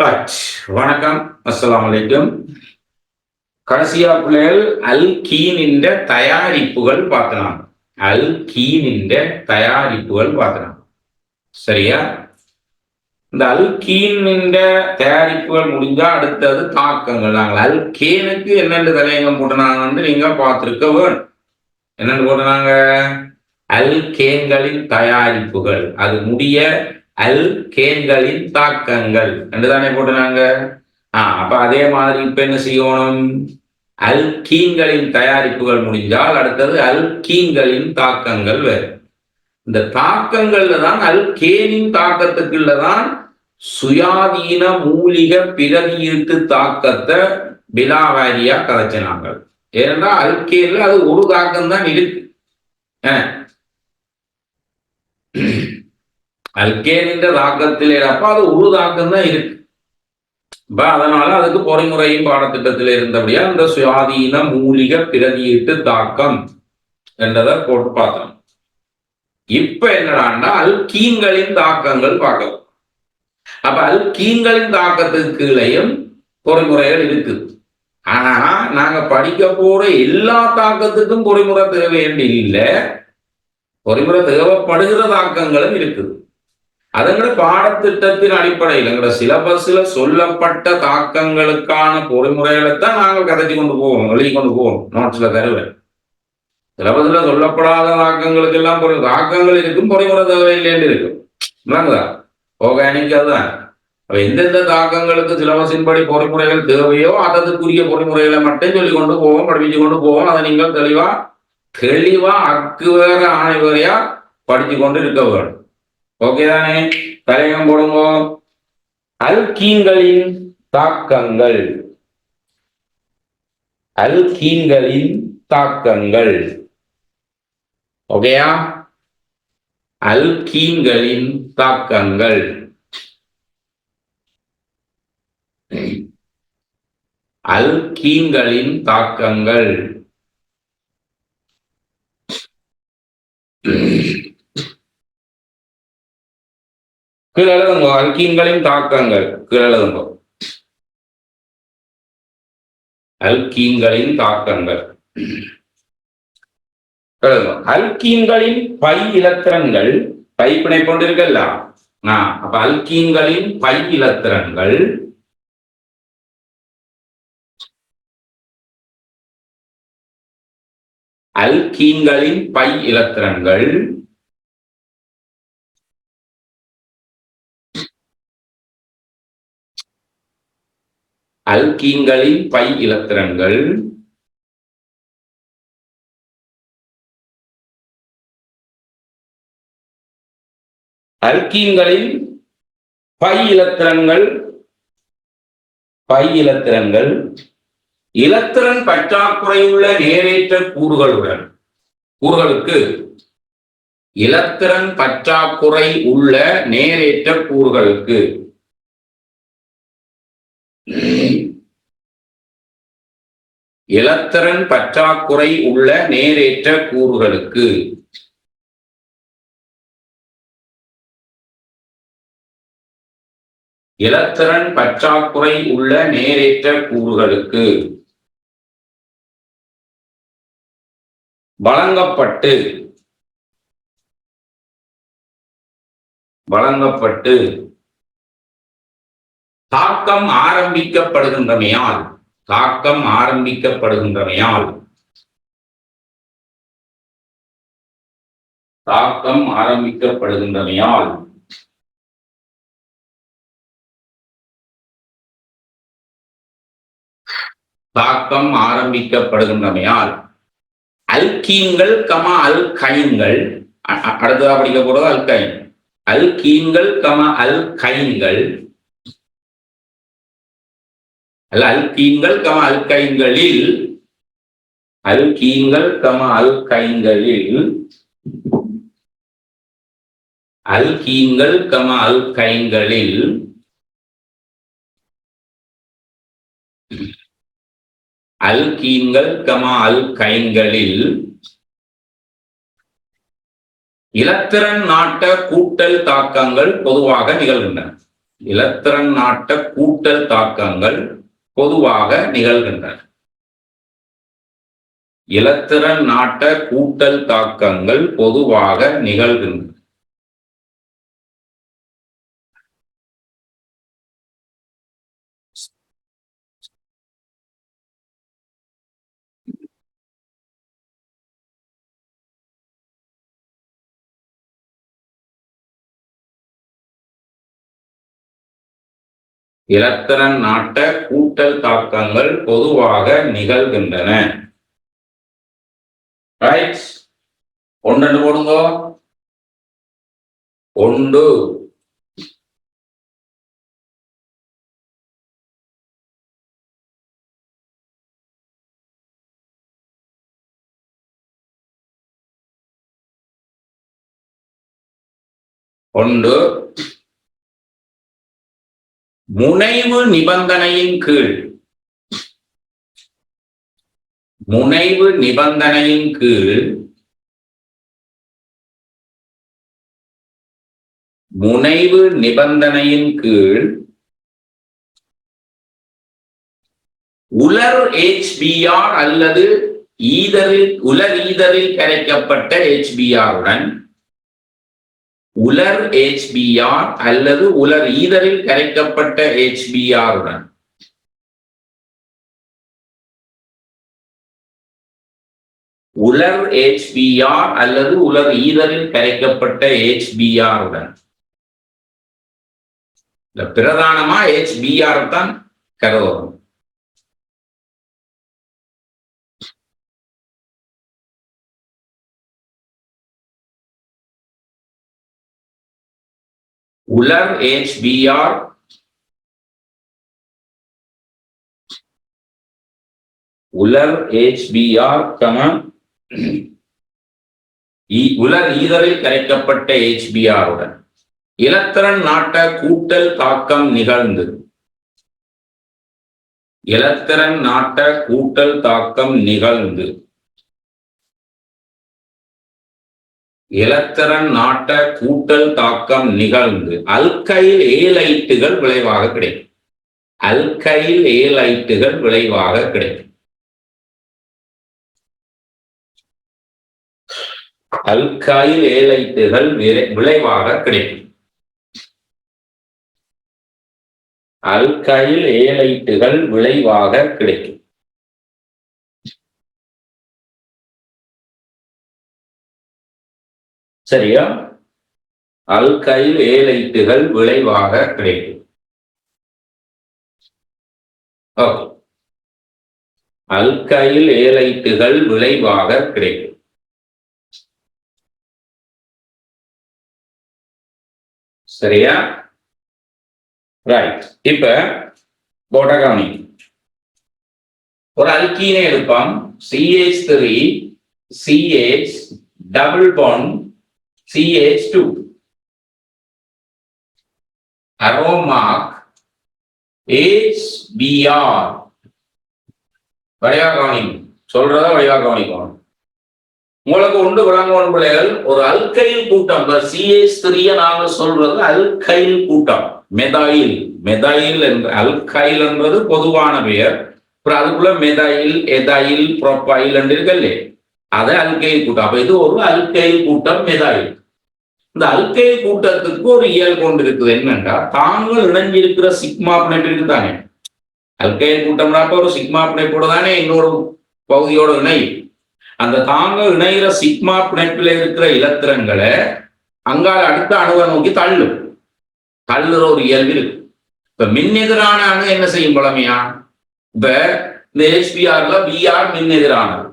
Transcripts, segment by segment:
Right. வணக்கம். அஸ்ஸலாமு அலைக்கும். கடைசியா பிள்ளைகள் அல்கீனின் தயாரிப்புகள் பார்த்தனாங்க. அல்கீனின் தயாரிப்புகள் பார்த்தனாங்க. சரியா? இந்த அல்கீனின் தயாரிப்புகள் முடிஞ்சா அடுத்தது தாக்கங்கள். நாங்கள் அல்கேனுக்கு என்னென்று தலையங்கம் போட்டனாங்கன்னு நீங்க பார்த்திருக்க வேணும். என்னென்னு போட்டனாங்க? அல்கேன்களின் தயாரிப்புகள். அது முடிய அல்கேன்களின் தாக்கங்கள் என்றுதானே போட்டனாங்க. அப்ப அதே மாதிரி இப்ப என்ன செய்யணும்? அல்கீன்களின் தயாரிப்புகள் முடிஞ்சால் அடுத்தது அல்கீன்களின் தாக்கங்கள் வேறு. இந்த தாக்கங்கள்ல தான் அல்கேனின் தாக்கத்துக்குள்ளதான் சுயாதீன மூலிக பிரதியீட்டு தாக்கத்தை விலாவாரியா கதைச்சினாங்க. ஏன்னா அல்கேன்ல அது ஒரு தாக்கம் தான் இருக்கு. அல்கேனின் தாக்கத்திலே அப்ப அது ஒரு தாக்கம் தான் இருக்கு. அதனால அதுக்கு பொறிமுறையும் பாடத்திட்டத்தில் இருந்தபடியா இந்த சுயாதீன மூலிக பிரதியீட்டு தாக்கம் என்றதை போட்டு பார்த்தோம். இப்ப என்னடான்னா அல்கீன்களின் தாக்கங்கள் பார்க்கலாம். அப்ப அல்கீன்களின் தாக்கத்துக்குள்ளேயும் பொறிமுறைகள் இருக்குது. ஆனா நாங்க படிக்க போற எல்லா தாக்கத்துக்கும் பொறிமுறை தேவையேண்டி இல்லை. பொறிமுறை தேவைப்படுகிற தாக்கங்களும் இருக்குது. அதோட பாடத்திட்டத்தின் அடிப்படையில் எங்களோட சிலபஸ்ல சொல்லப்பட்ட தாக்கங்களுக்கான பொறிமுறைகளை தான் நாங்கள் கதைச்சி கொண்டு போவோம், எழுதி கொண்டு போவோம். நோட்ஸ்ல தருவேன். சிலபஸ்ல சொல்லப்படாத தாக்கங்களுக்கு எல்லாம் தாக்கங்கள் இருக்கும், பொறிமுறை தேவையில்லைன்னு இருக்கும். ஆர்கானிக் அதுதான். எந்தெந்த தாக்கங்களுக்கு சிலபஸின் படி பொறிமுறைகள் தேவையோ அதற்குரிய பொறிமுறைகளை மட்டும் சொல்லி கொண்டு போவோம், படிச்சு கொண்டு போவோம். அதை நீங்கள் தெளிவா அக்கு வேற ஆணை வேறையா படிச்சு கொண்டு இருக்க வேண்டும். ஓகே தானே? தலையம் போடுங்க. அல்கீன்களின் தாக்கங்கள். அல்கீன்களின் தாக்கங்கள். ஓகேயா? அல்கீன்களின் தாக்கங்கள். அல்கீன்களின் தாக்கங்கள். கீழழுதுங்க. அல்கீன்களின் தாக்கங்கள் கீழழுதுங்க. அல்கீன்களின் தாக்கங்கள். அல்கீன்களின் பை இலத்திரன்கள் பை பிணை கொண்டிருக்கல்ல. அப்ப அல்கீன்களின் பை இலத்திரன்கள் அல்கீன்களின் பை இலத்திரன்கள் அல்கீன்களின் பை இலத்திரன்கள் அல்கீன்களின் பை இலத்திரன்கள் இலத்திரன் பற்றாக்குறையுள்ள நேரேற்ற கூறுகளுக்கு இலத்திரன் பற்றாக்குறை உள்ள நேரேற்ற கூறுகளுக்கு இலத்திரன் பற்றாக்குறை உள்ள நேரேற்ற கூறுகளுக்கு இலத்திரன் பற்றாக்குறை உள்ள நேரேற்ற கூறுகளுக்கு வழங்கப்பட்டு தாக்கம் ஆரம்பிக்கப்படுகின்றமையால் அல்கீன்கள் அல்கைன்கள் அடுத்ததா படிக்க போறது அல்கைன். அல்கீன்கள் அல்கைன்கள் அல்ல, அல்கீன்கள் அல்கைன்களில் அல்கீன்கள் அல்கைன்களில் அல்கீன்கள் அல்கைன்களில் அல்கீன்கள் அல்கைன்களில் இலத்திரன் நாட்ட கூட்டல் தாக்கங்கள் பொதுவாக நிகழ்கின்றன. இலத்திரன் நாட்ட கூட்டல் தாக்கங்கள் பொதுவாக நிகழ்கின்றன. இலத்திரன் நாட்ட கூட்டல் தாக்கங்கள் பொதுவாக நிகழ்கின்றன. இலத்திரன் நாட்ட கூட்டல் தாக்கங்கள் பொதுவாக நிகழ்கின்றன. ஒன்று போடுங்க. ஒன்று ஒன்று முனைவு நிபந்தனையின் கீழ் முனைவு நிபந்தனையின் கீழ் முனைவு நிபந்தனையின் கீழ் உலர் HBr அல்லது உலர் ஈதரில் கரைக்கப்பட்ட HBr-உடன் உலர் HBr அல்லது உலர் ஈதரில் கரைக்கப்பட்ட HBr-உடன் உலர் HBr அல்லது உலர் ஈதரில் கரைக்கப்பட்ட HBr-உடன் பிரதானமா HBr தான் கருதும். உலர் HBr உலர் HBr உலர் ஈதரில் கரைக்கப்பட்ட HBr-உடன் இலத்திரன் நாட்ட கூட்டல் தாக்கம் நிகழ்ந்து இலத்திரன் நாட்ட கூட்டல் தாக்கம் நிகழ்ந்து இலத்திரன் நாட்ட கூட்டல் தாக்கம் நிகழ்ந்து அல்கைல் ஏலைட்டுகள் விளைவாக கிடைக்கும். அல்கைல் ஏலைட்டுகள் விளைவாக கிடைக்கும். அல்கைல் ஏலைட்டுகள் விளைவாக கிடைக்கும். அல்கைல் ஏலைட்டுகள் விளைவாக கிடைக்கும். சரியா? அல்கைல் ஏலைட்டுகள் விளைவாக கிடைக்கும். அல்கைல் ஏலைட்டுகள் விளைவாக கிடைக்கும். சரியா? ரைட். இப்ப போட்டகாமி ஒரு அல்கீனை எடுப்பான். CH3 CH double bond CH2 aromatic HBr வடிவா கவனிக்கும். சொல்றத வடிவா கவனிக்கணும். உங்களுக்கு ஒன்று விளங்கணும் பிள்ளைகள். ஒரு அல்கைல் கூட்டம் CH3 நாங்க சொல்றது அல்கைல் கூட்டம். மெதாயில் என்ற அல்கைல் என்றது பொதுவான பெயர். அப்புறம் அதுக்குள்ள மெதாயில் எதாயில் ப்ரோப்பைல் என்று இருக்கல்லே, அது அல்கைல் கூட்டம். அப்ப இது ஒரு அல்கைல் கூட்டம் மெதாயில். இந்த அல்கைல் கூட்டத்துக்கு ஒரு இயல் கொண்டு இருக்குது. என்னன்னா, தாங்கள் இணைஞ்சிருக்கிற சிக்மா பிணைப்பு தானே அல்கைல் கூட்டம்னாப்ப ஒரு சிக்மா பிணைப்போட தானே இன்னொரு பகுதியோட இணையும். அந்த தாங்கள் இணைகிற சிக்மா பிணைப்பில் இருக்கிற இலத்திரன்களை அங்கால அடுத்த அணுவை நோக்கி தள்ளுற ஒரு இயல்பு இருக்கு. இப்ப மின்னெதிரான அணு என்ன செய்யும் பழமையா? இப்ப இந்த HBrல Br மின்னெதிரானது.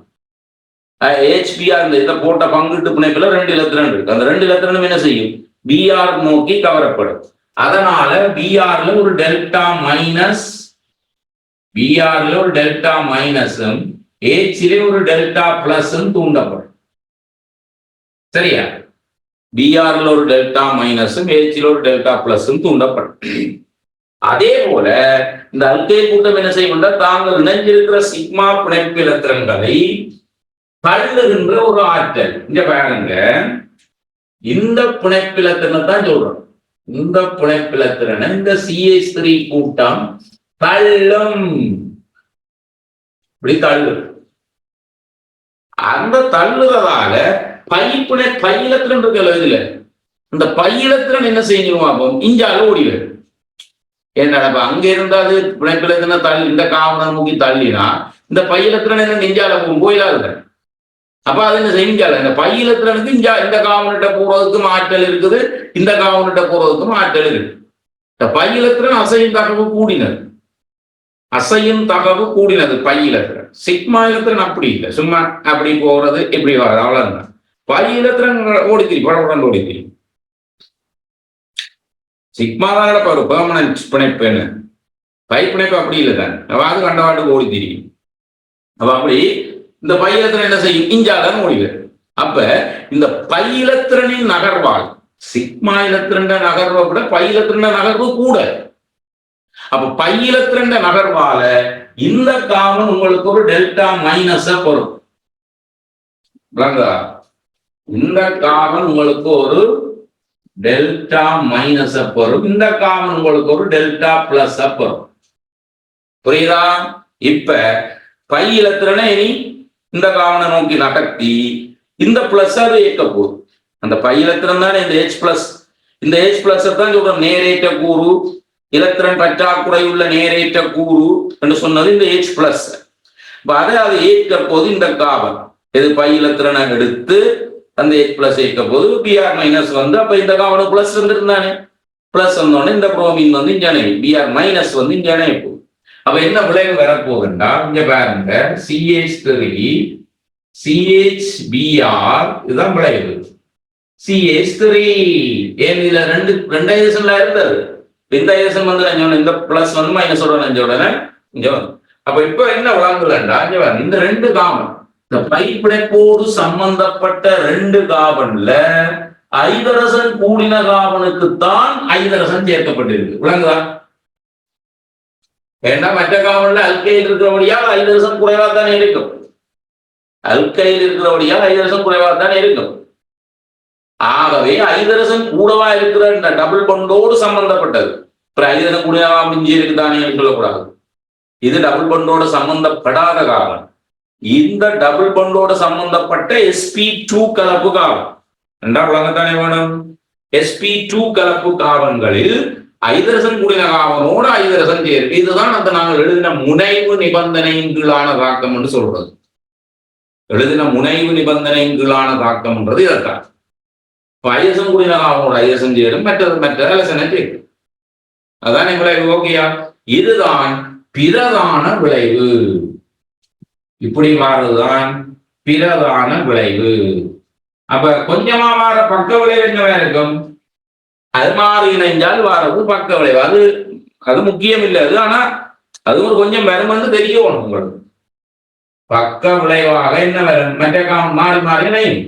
HBr இந்த போட்ட பங்கிட்டு பிணைப்புல 2 இலத்திரன் இருக்கு. அந்த 2 இலத்திரனும் என்ன செய்யும்? Br நோக்கி கவரப்படும். அதனால Brல ஒரு டெல்டா மைனஸும் Hலே ஒரு டெல்டா பிளஸும் தூண்டப்படும். சரியா? Brல ஒரு டெல்டா மைனஸும் Hல ஒரு டெல்டா பிளஸும் தூண்டப்படும். அதே போல இந்த அல்கைல் கூட்டம் என்ன செய்யும்? தாங்கள் இணைஞ்சிருக்கிற சிக்மா பிணைப்பு இலத்திரன்களை தள்ளுகின்ற ஒரு ஆற்றல். இங்க பாருங்க, இந்த பிணைப்பு இலத்திரனை தான் சொல்றோம். இந்த புனைப்பிலத்திறனை இந்த CH3 கூட்டம் தள்ளும். இப்படி தள்ளு. அந்த தள்ளுறதால பையிலத்திறன் இருக்கல இதுல, இந்த பையிலத்திறன் என்ன செய்யணும், இஞ்சால ஓடிடுது. என்னடா அங்க இருந்தாது பிணைப்பிலத்தின தள்ளி இந்த காவனை நோக்கி தள்ளினா இந்த பையிலத்திறன் என்ன நெஞ்சால போயிடாது. அப்ப அது என்ன செஞ்சால இந்த பையிலத்திறனுக்கு இந்த காவனிட்ட போறதுக்கும் ஆற்றல் இருக்குது, இந்த காவனிட்ட போறதுக்கும் ஆற்றல் இருக்கு. இந்த பையிலத்திறன் அசையும் தகவு கூடினது, அசையும் தகவு கூடினது பையிலத்திறன். சிக்மா இலத்திறன் அப்படி இல்லை, சும்மா அப்படி போறது இப்படி வர்றது அவ்வளவுதான். பையிலத்திறன் ஓடித்திரி படப்படம் ஓடித்திரி. சிக்மா தான் ஒரு பெர்மனன்ட் பிணைப்பு. என்ன பை பிணைப்பு அப்படி இல்லை தான், அது கண்டவாட்டுக்கு ஓடி தெரியும். அப்ப அப்படி இந்த பையிலத்திறன் என்ன செய்யும், இஞ்சாதான் ஓடிவிடும். அப்ப இந்த பையிலத்திறனின் நகர்வால் சிக்மா இலத்திரண்ட நகர்வை விட பையிலத்திரண்ட நகர்வு கூட. அப்ப பையிலத்திரண்ட நகர்வால இந்த காவன் உங்களுக்கு ஒரு டெல்டா மைனஸ பெறும். இந்த காவன் உங்களுக்கு ஒரு டெல்டா மைனஸ் பெறும், இந்த காவன் உங்களுக்கு ஒரு டெல்டா பிளஸ் பெறும். புரியுதா? இப்ப பையிலத்திறனை இனி இந்த காவனை நோக்கி நகர்த்தி இந்த பிளஸ் அது இயக்க போகுது. அந்த பையிலத்திறன் தானே இந்த H பிளஸ், இந்த H பிளஸ் தான் சொல்றோம் நேரேற்ற கூறு, இலத்திரன் பற்றாக்குறை உள்ள நேரேற்ற கூறு என்று சொன்னது இந்த H பிளஸ். அதை அது ஏற்க போது இந்த காவன் இது பையிலத்திறனை எடுத்து அந்த H பிளஸ் ஏற்க போது Br மைனஸ் வந்து, அப்ப இந்த காவனுக்கு பிளஸ் வந்துருந்தானே, பிளஸ் வந்தோடனே இந்த புரோமின் வந்து இங்கே Br மைனஸ் வந்து இங்கே போகுது. அப்ப என்ன விளைவு வரப்போகுதுன்னா இங்க பாருங்க, CH3 CHBr இதுதான் விளைவு. CH3 ஏன் இதுல ரெண்டு ஐசன்ல இருந்தது, இந்த ஐசன் வந்து இந்த பிளஸ் வந்து மைனஸ் உடனே இங்க வந்து. அப்ப இப்ப என்ன விளங்குலண்டா இந்த ரெண்டு காமன், இந்த பைப்பிணைப்போடு சம்பந்தப்பட்ட ரெண்டு காபன்ல ஐதரசன் கூடின காபனுக்குத்தான் ஐதரசன் சேர்க்கப்பட்டிருக்கு. விளங்குதா? ஏன்னா மற்ற காவன்ல அல்கைல் இருக்கிறபடியால் ஐதரசன் குறைவா தானே இருக்கும், அல்கைல் இருக்கிறபடியால் ஐதரசன் குறைவா தானே இருக்கும். ஆகவே ஐதரசன் கூடவா இருக்கிற இந்த டபுள் பண்டோடு சம்பந்தப்பட்டது. ஐதரசன் கூடவா மிஞ்சி இருக்குதானே சொல்லக்கூடாது. இது டபுள் பண்டோடு சம்பந்தப்படாத காவன். இந்த டபுள் பண்டோடு சம்பந்தப்பட்ட sp2 கலப்பு காவன் என்றா விளங்கத்தானே வேணும். sp2 கலப்பு காவன்களில் ஐதரசன் கூடின காவனோடு ஐதரசன் சேர்க்கை. இதுதான் அந்த நாங்கள் எழுதின முனைவு நிபந்தனையின் கீழான தாக்கம் என்று சொல்றது. எழுதின முனைவு நிபந்தனையின் கீழான தாக்கம் என்றது இதற்காக. ஐதரசன் கூடின காவனோடு ஐதரசன் சேரும், மற்ற அலசனை சேர்க்கும். அதான் விளைவு. ஓகேயா? இதுதான் பிரதான விளைவு. இப்படி மாறுதுதான் பிரதான விளைவு. அப்ப கொஞ்சமா மாற பக்க விளைவு என்னவா இருக்கும், அது மாறி இணைஞ்சால் வாரது பக்க விளைவு. அது முக்கியம் இல்லை அது, ஆனா அது ஒரு கொஞ்சம் வருமென்று தெரியணும் உங்களுக்கு. பக்க விளைவாக என்ன வரும், மற்ற காமன் மாறி மாறி இணையும்.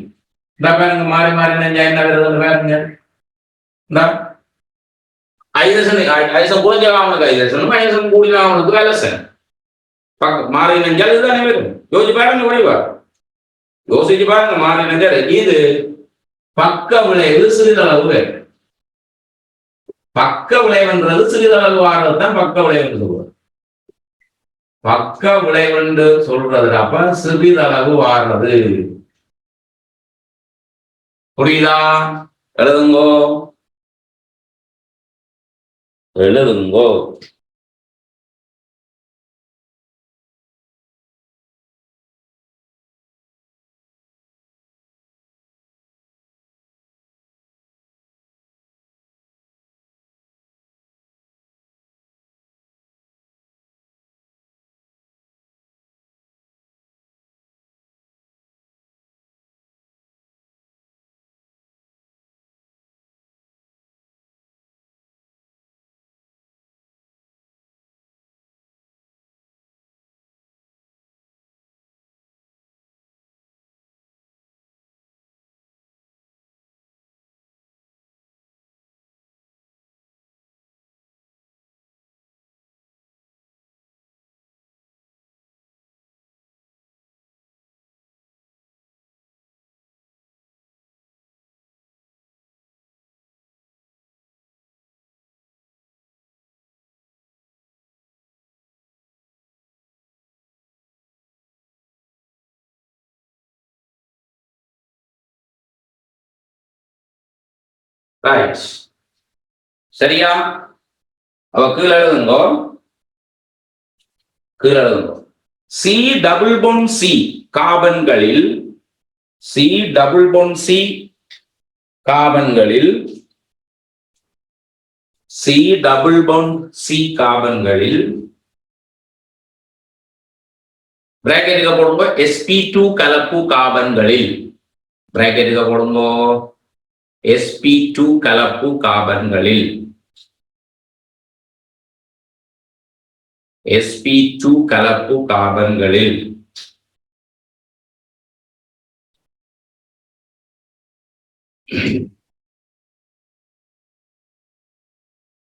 இந்த பாருங்க, மாறி மாறி இணைஞ்சா என்ன வருதுன்னு பாருங்க. இந்த ஐதரசன் குறைஞ்ச காமனுக்கு ஐதரசன், ஐதரசன் கூடின காமனுக்கு அலசன். மாறி இணைஞ்சால் இதுதானே வரும். யோசிச்சு பாருங்க விளைவா, யோசிச்சு பாருங்க. மாறி இணைஞ்சால் இது பக்க விளைவு சிறிதளவு வரும். பக்க விளைவுன்றது சிறிதளவு வாரதுதான் பக்க விளைவு சொல்றது. பக்க விளைவு சொல்றது அப்ப சிறிதளவு வாரது. புரியுதா? எழுதுங்கோ, எழுதுங்கோ. ரைட். சரியா? அவ கீழே எழுதுங்கோ, கீழே எழுதுங்கோ. சி டபுள் பாண்ட் சி கார்பன்களில், சி டபுள் பாண்ட் சி கார்பன்களில், சி டபுள் பாண்ட் சி கார்பன்களில் பிராக்கெட் போடுங்க, sp2 கலப்பு கார்பன்களில், பிராக்கெட் போடுங்க, sp2 கலப்பு கார்பன்களில், sp2 கலப்பு கார்பன்களில்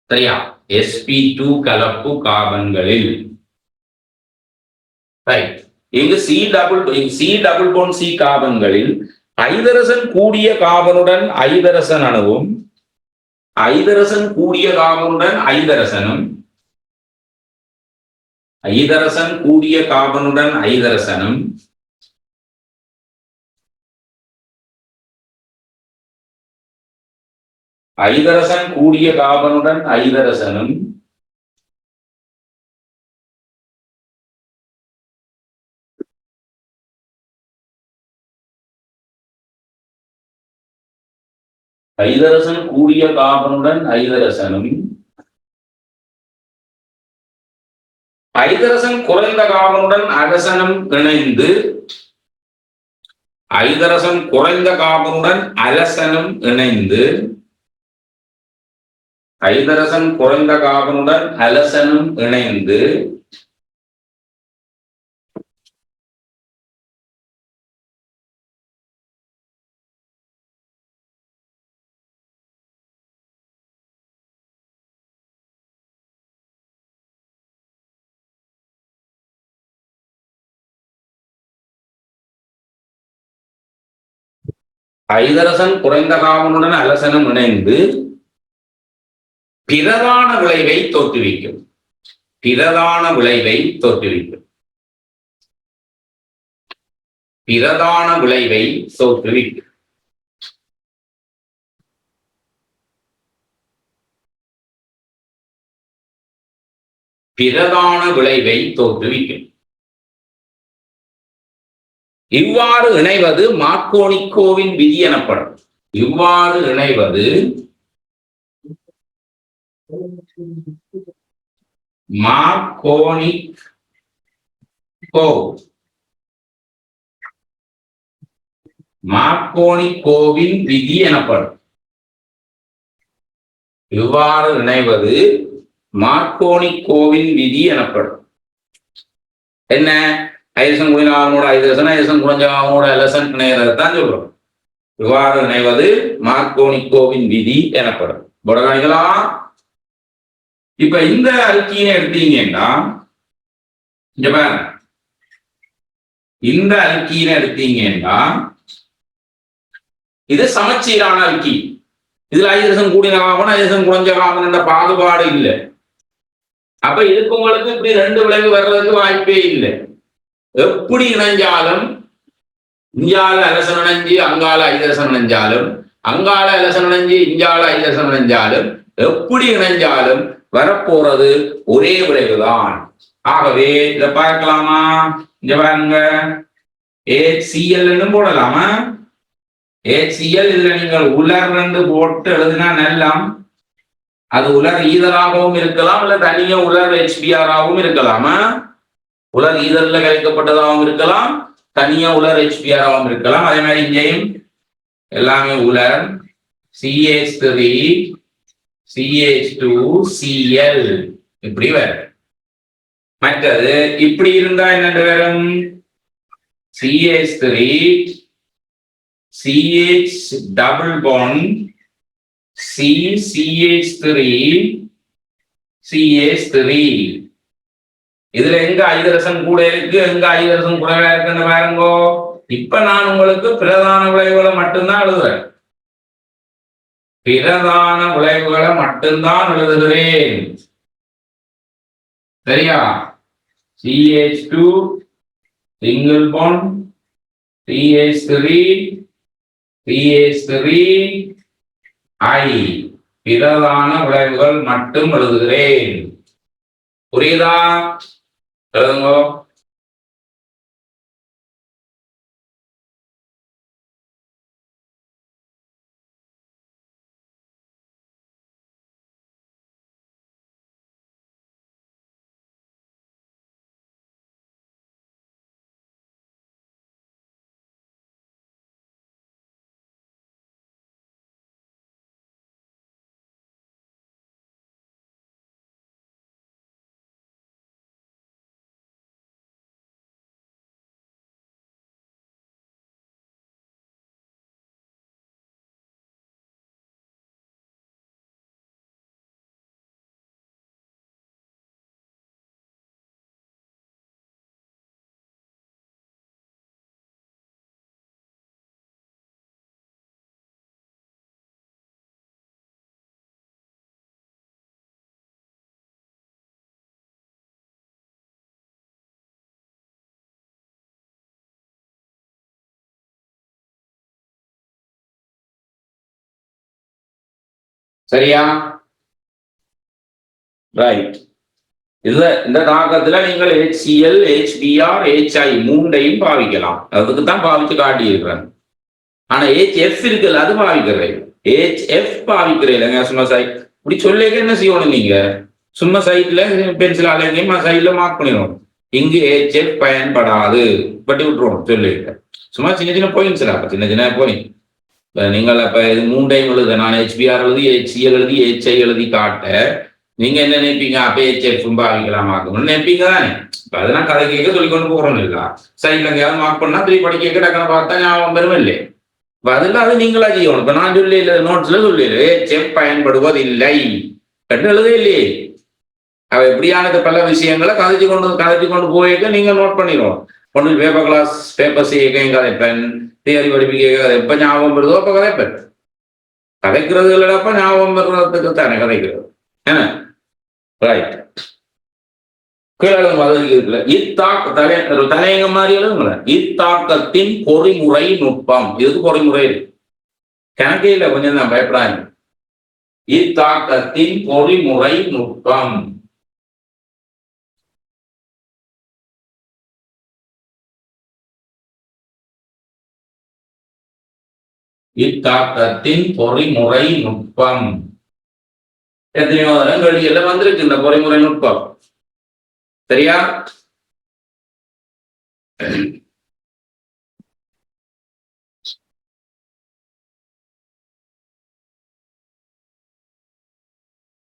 சரியா? sp2 கலப்பு கார்பன்களில். ரைட். இங்கு சி டபுள் பாண்ட் சி கார்பன்களில் ஐதரசன் கூடிய கார்பனுடன் ஐதரசன் அணுவும், ஐதரசன் கூடிய கார்பனுடன் ஐதரசனும், ஐதரசன் கூடிய கார்பனுடன் ஐதரசனும் ஐதரசன் கூடிய கார்பனுடன் ஐதரசனும் ஐதரசன் கூடிய கார்பனுடன் ஐதரசனும் ஐதரசன் குறைந்த கார்பனுடன் அரசனும் இணைந்து, ஐதரசன் குறைந்த கார்பனுடன் அலசனும் இணைந்து, ஐதரசன் குறைந்த கார்பனுடன் அலசனும் இணைந்து ஐதரசன் குறைந்த கார்பனுடன் அலசனும் இணைந்து பிரதான விளைவை தோற்றுவிக்கும், பிரதான விளைவை தோற்றுவிக்கும், பிரதான விளைவை தோற்றுவிக்கும். பிரதான விளைவை தோற்றுவிக்கும். இவ்வாறு இணைவது மார்க்கோனிக்கோவின் விதி எனப்படும். இவ்வாறு இணைவது மார்க்கோனிக்கோவின் விதி எனப்படும். இவ்வாறு இணைவது மார்க்கோனிக்கோவின் விதி எனப்படும். என்ன? ஐதரசன் குறைந்தவனோட ஐதரசன், ஐதரசன் குறைஞ்சவனோட அலசன் இணையதான் சொல்றோம். இவ்வாறு இணைவது மார்க்கோனிக்கோவின் விதி எனப்படும். புடகாணிகளா? இப்ப இந்த அல்கீனை எடுத்தீங்கன்னா, இந்த அல்கீனை எடுத்தீங்கன்னா இது சமச்சீரான அல்கீன். இதுல ஐதரசன் கூடின கார்பன், ஐதரசன் குறைஞ்ச கார்பன் என்ற பாகுபாடு இல்லை. அப்ப இதுக்கு உங்களுக்கு இப்படி ரெண்டு விளைவு வர்றதுக்கு வாய்ப்பே இல்லை. எப்படி இணைஞ்சாலும், இஞ்சால அலசன் இணைஞ்சு அங்கால ஐதரசன் இணைஞ்சாலும், அங்கால அலசன் இணைஞ்சு இஞ்சால ஐதரசன் இணைஞ்சாலும், எப்படி இணைஞ்சாலும் வரப்போறது ஒரே விளைவுதான். ஆகவே இதை பார்க்கலாமா? இங்க பாருங்க, HCl போடலாமா? HCl இல்ல, நீங்கள் உலர் ரெண்டு போட்டு எழுதினா நெல்லாம். அது உலர் ஈதராகவும் இருக்கலாம், இல்ல தனியா உலர் HBr-ஆகவும் இருக்கலாமா? உலர் ஈதர்ல கலைக்கப்பட்டதாகவும் இருக்கலாம், தனியா உலர் HBr-ஆகவும் இருக்கலாம். அதே மாதிரி இங்கேயும் எல்லாமே உலர் CH3 CH2 Cl இப்படி வரும். மற்றது இப்படி இருந்தா என்ன வரும்? CH3 CH double bond CH3 CH3. இதுல எங்க ஐதரசன் கூட இருக்கு, எங்க ஐதரசன் குறைவா இருக்குன்னு பாருங்கோ. இப்ப நான் உங்களுக்கு பிரதான விளைவுகளை மட்டும்தான் எழுதுறேன், பிரதான விளைவுகளை மட்டும்தான் எழுதுகிறேன். சரியா? CH2 single bond CH3 CH3 ஐ பிரதான விளைவுகள் மட்டும் எழுதுகிறேன். புரியுதா? எழுதுங்கோ. சரியா? ரைட். இதுல இந்த தாக்கத்துல நீங்கள் HCl, HBr, HI மூன்றையும் பாவிக்கலாம். அதுக்கு தான் பாவிச்சு காட்டியிருக்கிறேன். ஆனா HF இருக்குல்ல, அது பாவிக்கிறேன். HF பாவிக்கிறேன். சும்மா சைட் இப்படி சொல்லிக்க என்ன செய்யணும் நீங்க? சும்மா சைட்ல பென்சில் அலைங்கயும் சைட்ல மார்க் பண்ணிடணும். இங்கு HF பயன்படாது பட்டி விட்டுருவோம் சொல்லிட்டு. சும்மா சின்ன சின்ன பாயிண்ட்ஸ் அப்ப சின்ன சின்ன பாயிண்ட். நீங்கள் அப்ப இது மூன்றையும் எழுத நான் HBr எழுதி, HCl எழுதி, HI எழுதி காட்ட நீங்க என்ன நினைப்பீங்க? அப்ப HF பாவிக்கலாமாக்கணும்னு நினைப்பீங்க தானே? அதெல்லாம் கதை கேட்க சொல்லிக்கொண்டு போறோம் இல்ல. சைட்ல எங்கேயாவது மார்க் பண்ணா திருப்பி படிக்க டக்குன்னு பார்த்தா ஞாபகம் பெறும் இல்லை. பதில் அது நீங்களா செய்யணும். இப்ப நான் சொல்லி நோட்ஸ்ல சொல்லிடு HF பயன்படுவதில்லை கண்டு எழுத இல்லையே. அவ எப்படியானது பல விஷயங்களை கதைச்சு கொண்டு போயிருக்க நீங்க நோட் பண்ணிடுவோம். ஒன்று பேப்பர் கிளாஸ் பேப்பர் செய்ய கதைப்பேன், தியரி படிப்பிக்க கதைப்ப ஞாபகம் வருதோ அப்ப கதைப்பேன். கதைக்கிறது இல்லைடாப்ப ஞாபகம் வர்றதுக்கு தானே கதைக்கிறது. என்ன ரைட்? கீழே இருக்குல்ல, தலையங்க மாதிரி எழுதுங்கள. இத்தாக்கத்தின் பொறிமுறை நுட்பம். இதுக்கு பொறிமுறை இருக்கு, கணக்கே இல்லை, கொஞ்சம் தான் பயப்படாது. இத்தாக்கத்தின் பொறிமுறை நுட்பம். இத்தாக்கத்தின் பொறிமுறை நுட்பம் எத்தனையோ கேள்விகள்ல வந்திருக்கு இந்த பொறிமுறை நுட்பம். சரியா?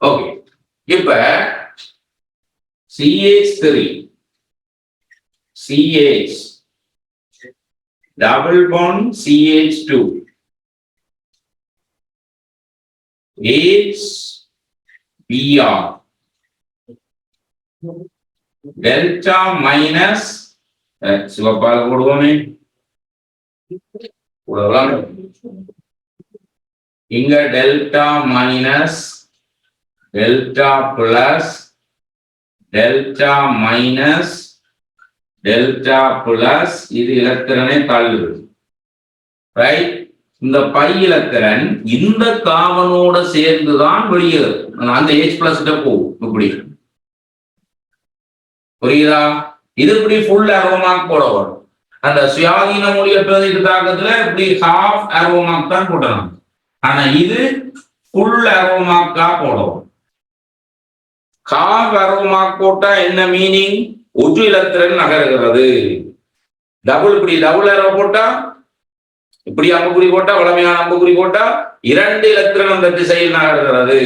ஓகே. இப்ப CH3 CH double bond CH2 HBr delta minus சிவப்பால் போடுவோமே இங்க delta minus delta plus delta minus delta plus இது இலத்திரனை தள்ளு. ரைட்? இந்த பை இலத்திரன் இந்த காவனோட சேர்ந்துதான் வெளியேறும். அந்த H பிளஸ் போகும். இப்படி புரியுதா? இது இப்படி ஃபுல் அரோமாக் போட வரும். அந்த சுயாதீன மூலிகை பிரதிட்டு தாக்கத்துல இப்படி ஹாஃப் அரோமாக் தான் போடணும். ஆனா இது ஃபுல் அரோமாக்கா போடும். ஹாஃப் அரோமாக் போட்டா என்ன மீனிங்? ஒரு இலத்திரன் நகர்கிறது. டபுள் இப்படி டபுள் அரோ போட்டா இப்படி அம்புக்குறி போட்டா வளமையான அம்புக்குறி போட்டா 2 இலத்திரன் அந்த திசையில் நகர்கிறது.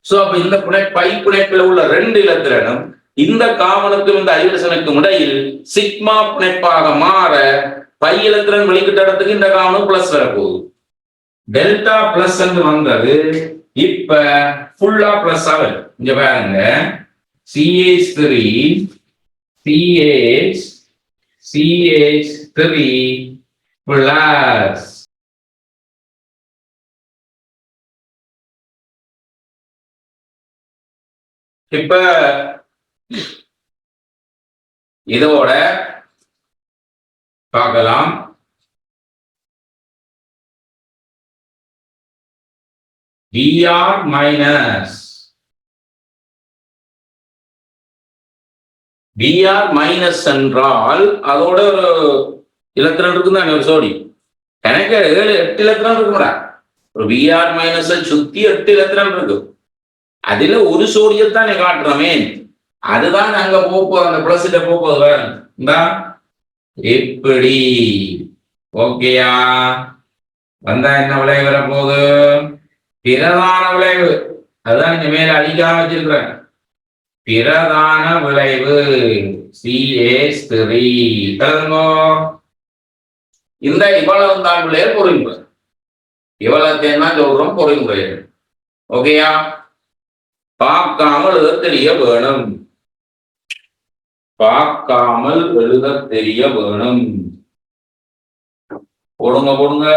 சோ அப்ப இந்த பை பிணைப்பில் உள்ள 2 இலத்திரனும் இந்த காமனுக்கும் இந்த ஐவசனுக்கும் இடையில் சிக்மா பிணைப்பாக மாற பை இலத்திரன் வெளிக்கிட்ட இடத்துக்கு இந்த காமனும் பிளஸ் வரப்போகுது. டெல்டா பிளஸ் என்று வந்தது இப்ப ஃபுல்லா பிளஸ் ஆகும். இங்க பாருங்க, CH3 CH3 பிளஸ் இப்ப இதோட பார்க்கலாம். Br மைனஸ் Br மைனஸ் என்றால் அதோட ஒரு இலத்திரன் இருக்குதானே ஒரு சோடி. எனக்கு 8 இலத்திரன் இருக்கும்டா. ஒரு Br மைனஸ் சுத்தி 8 இலத்திரன் இருக்கு. அதுல ஒரு சோடியத்தான் காட்டுறோமே, அதுதான் நாங்க போப்போம், அந்த பிளஸ் போப்போது எப்படி. ஓகேயா? வந்தா என்ன விளைவு வரப்போகுது? பிரதான விளைவு. அதுதான் இங்க மேல அடிக்காம வச்சிருக்கிறேன். பிரதான விளைவு CH3. இந்த இவ்வளவு தான் விளைவு பொறிமுறை. இவ்வளவுத்தேன்னா சொல்றோம் பொறிமுறை. ஓகேயா? பார்க்காமல் எழுத தெரிய வேணும். பார்க்காமல் எழுத தெரிய வேணும். போடுங்க போடுங்க.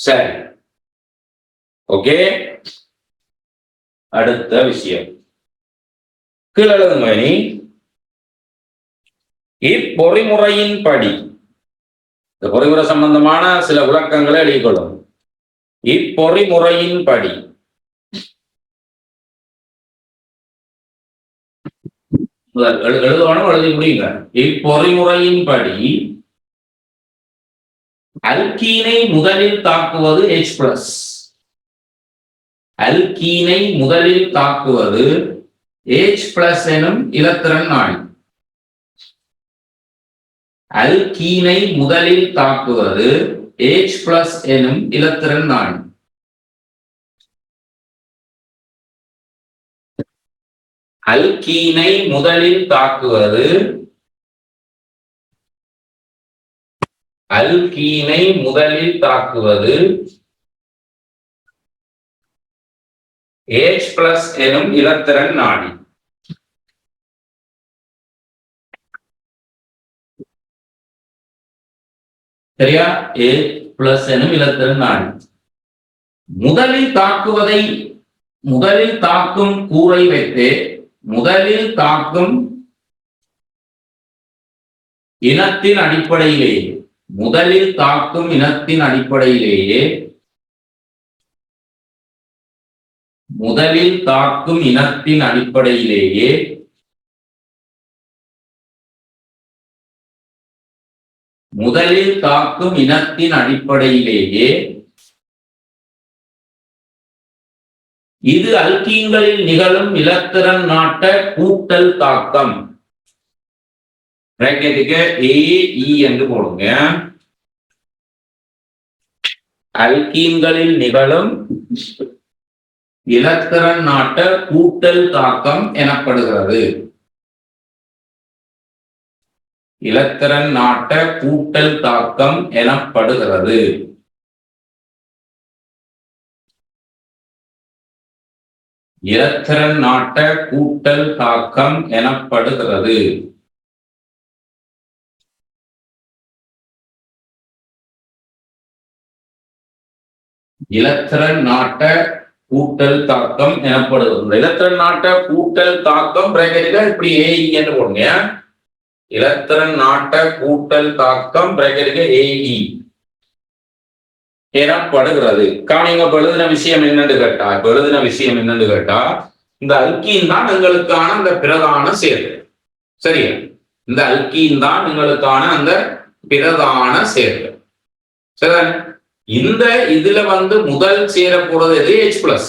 சரி, ஓகே. அடுத்த விஷயம் கீழே இப்பொறிமுறையின் படி, இந்த பொறிமுறை சம்பந்தமான சில விளக்கங்களை எழுதிக்கொள்ளும். இப்பொறிமுறையின் படி எழுதணும், எழுதி முடியுங்க. இப்பொறிமுறையின் படி அல்கீனை முதலில் தாக்குவது H+. அல்கீனை முதலில் தாக்குவது H+ எனும் இலத்திரன் நாடி. அல்கீனை முதலில் தாக்குவது H+ எனும் இலத்திரன் நாடி. அல்கீனை முதலில் தாக்குவது அல்கீனை முதலில் தாக்குவது H+ எனும் இலத்திரன் நாடி. சரியா? H+ எனும் இலத்திரன் நாடி. முதலில் தாக்குவதை, முதலில் தாக்கும் கூறை வைத்து முதலில் தாக்கும் இனத்தின் அடிப்படையிலேயே, முதலில் தாக்கும் இனத்தின் அடிப்படையிலேயே, முதலில் தாக்கும் இனத்தின் அடிப்படையிலேயே முதலில் தாக்கும் இனத்தின் அடிப்படையிலேயே இது அல்கீன்களில் நிகழும் இலத்திரன் நாட்ட கூட்டல் தாக்கம். பிராக்கெட்டுக்கு AE என்று போடுங்க. அல்கீன்களில் நிகழும் இலத்திரன் நாட்ட கூட்டல் தாக்கம் எனப்படுகிறது. இலத்திரன் நாட்ட கூட்டல் தாக்கம் எனப்படுகிறது. இலத்திரன் நாட்ட கூட்டல் தாக்கம் எனப்படுகிறது. இலத்திரன் நாட்ட கூட்டல் தாக்கம் எனப்படுகிறது. இலத்திரன் நாட்ட கூட்டல் தாக்கம் பிராக்கெட்டுக்கு இப்படி AE என்று போடுங்க. இலத்திரன் நாட்ட கூட்டல் தாக்கம் பிராக்கெட்டுக்கு AE எனப்படுகிறது. காணிங்க எழுதின விஷயம் என்னன்னு கேட்டா, எழுதின விஷயம் என்னன்னு கேட்டா, இந்த அல்கீன் தான் எங்களுக்கான அந்த பிரதான சேர்க்கை. சரியா? இந்த அல்கீன் தான் எங்களுக்கான அந்த பிரதான சேர்க்கை. சரி, இந்த இதுல முதல் சேர போறது எது? H+.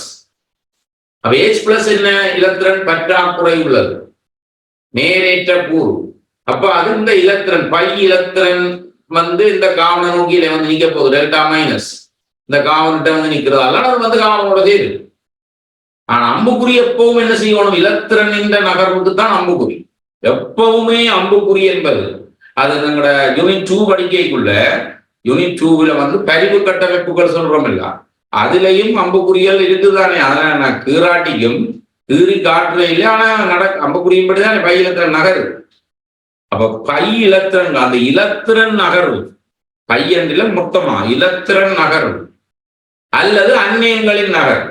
அப்ப H+ என்ன? இலத்திரன் பற்றாக்குறை உள்ளது, நேரேற்ற கூறு. அப்ப அது இந்த இலத்திரன் பை இலத்திரன் இந்த காவன நோக்கியில நிக்க போகுது. டெல்டா- இந்த காவன்கிட்ட நிக்கிறதால அது காவனோட சேரு. ஆனா அம்புக்குறி எப்பவும் என்ன செய்யணும்? இலத்திரன் இந்த நகர்வுக்கு தான் அம்புக்குறி. எப்பவுமே அம்புக்குறி என்பது அது எங்களோட யூனிட் 2 படிக்கைக்குள்ள யூனிட் 2ல வந்து பரிவு கட்டமைப்புகள் சொல்றோம் இல்ல, அதுலயும் அம்புக்குறிகள் இருக்குதானே. அதனால நான் கீராட்டிக்கும் கீறி காட்டுற இல்லை, ஆனா அம்புக்குறியும்படிதான் பை இலத்திரன் நகரு. அப்ப பை இலத்திரன், அந்த இலத்திரன் நகர்வு பை என்றில மொத்தமா இலத்திரன் நகர்வு அல்லது அந்நியங்களின் நகர்வு,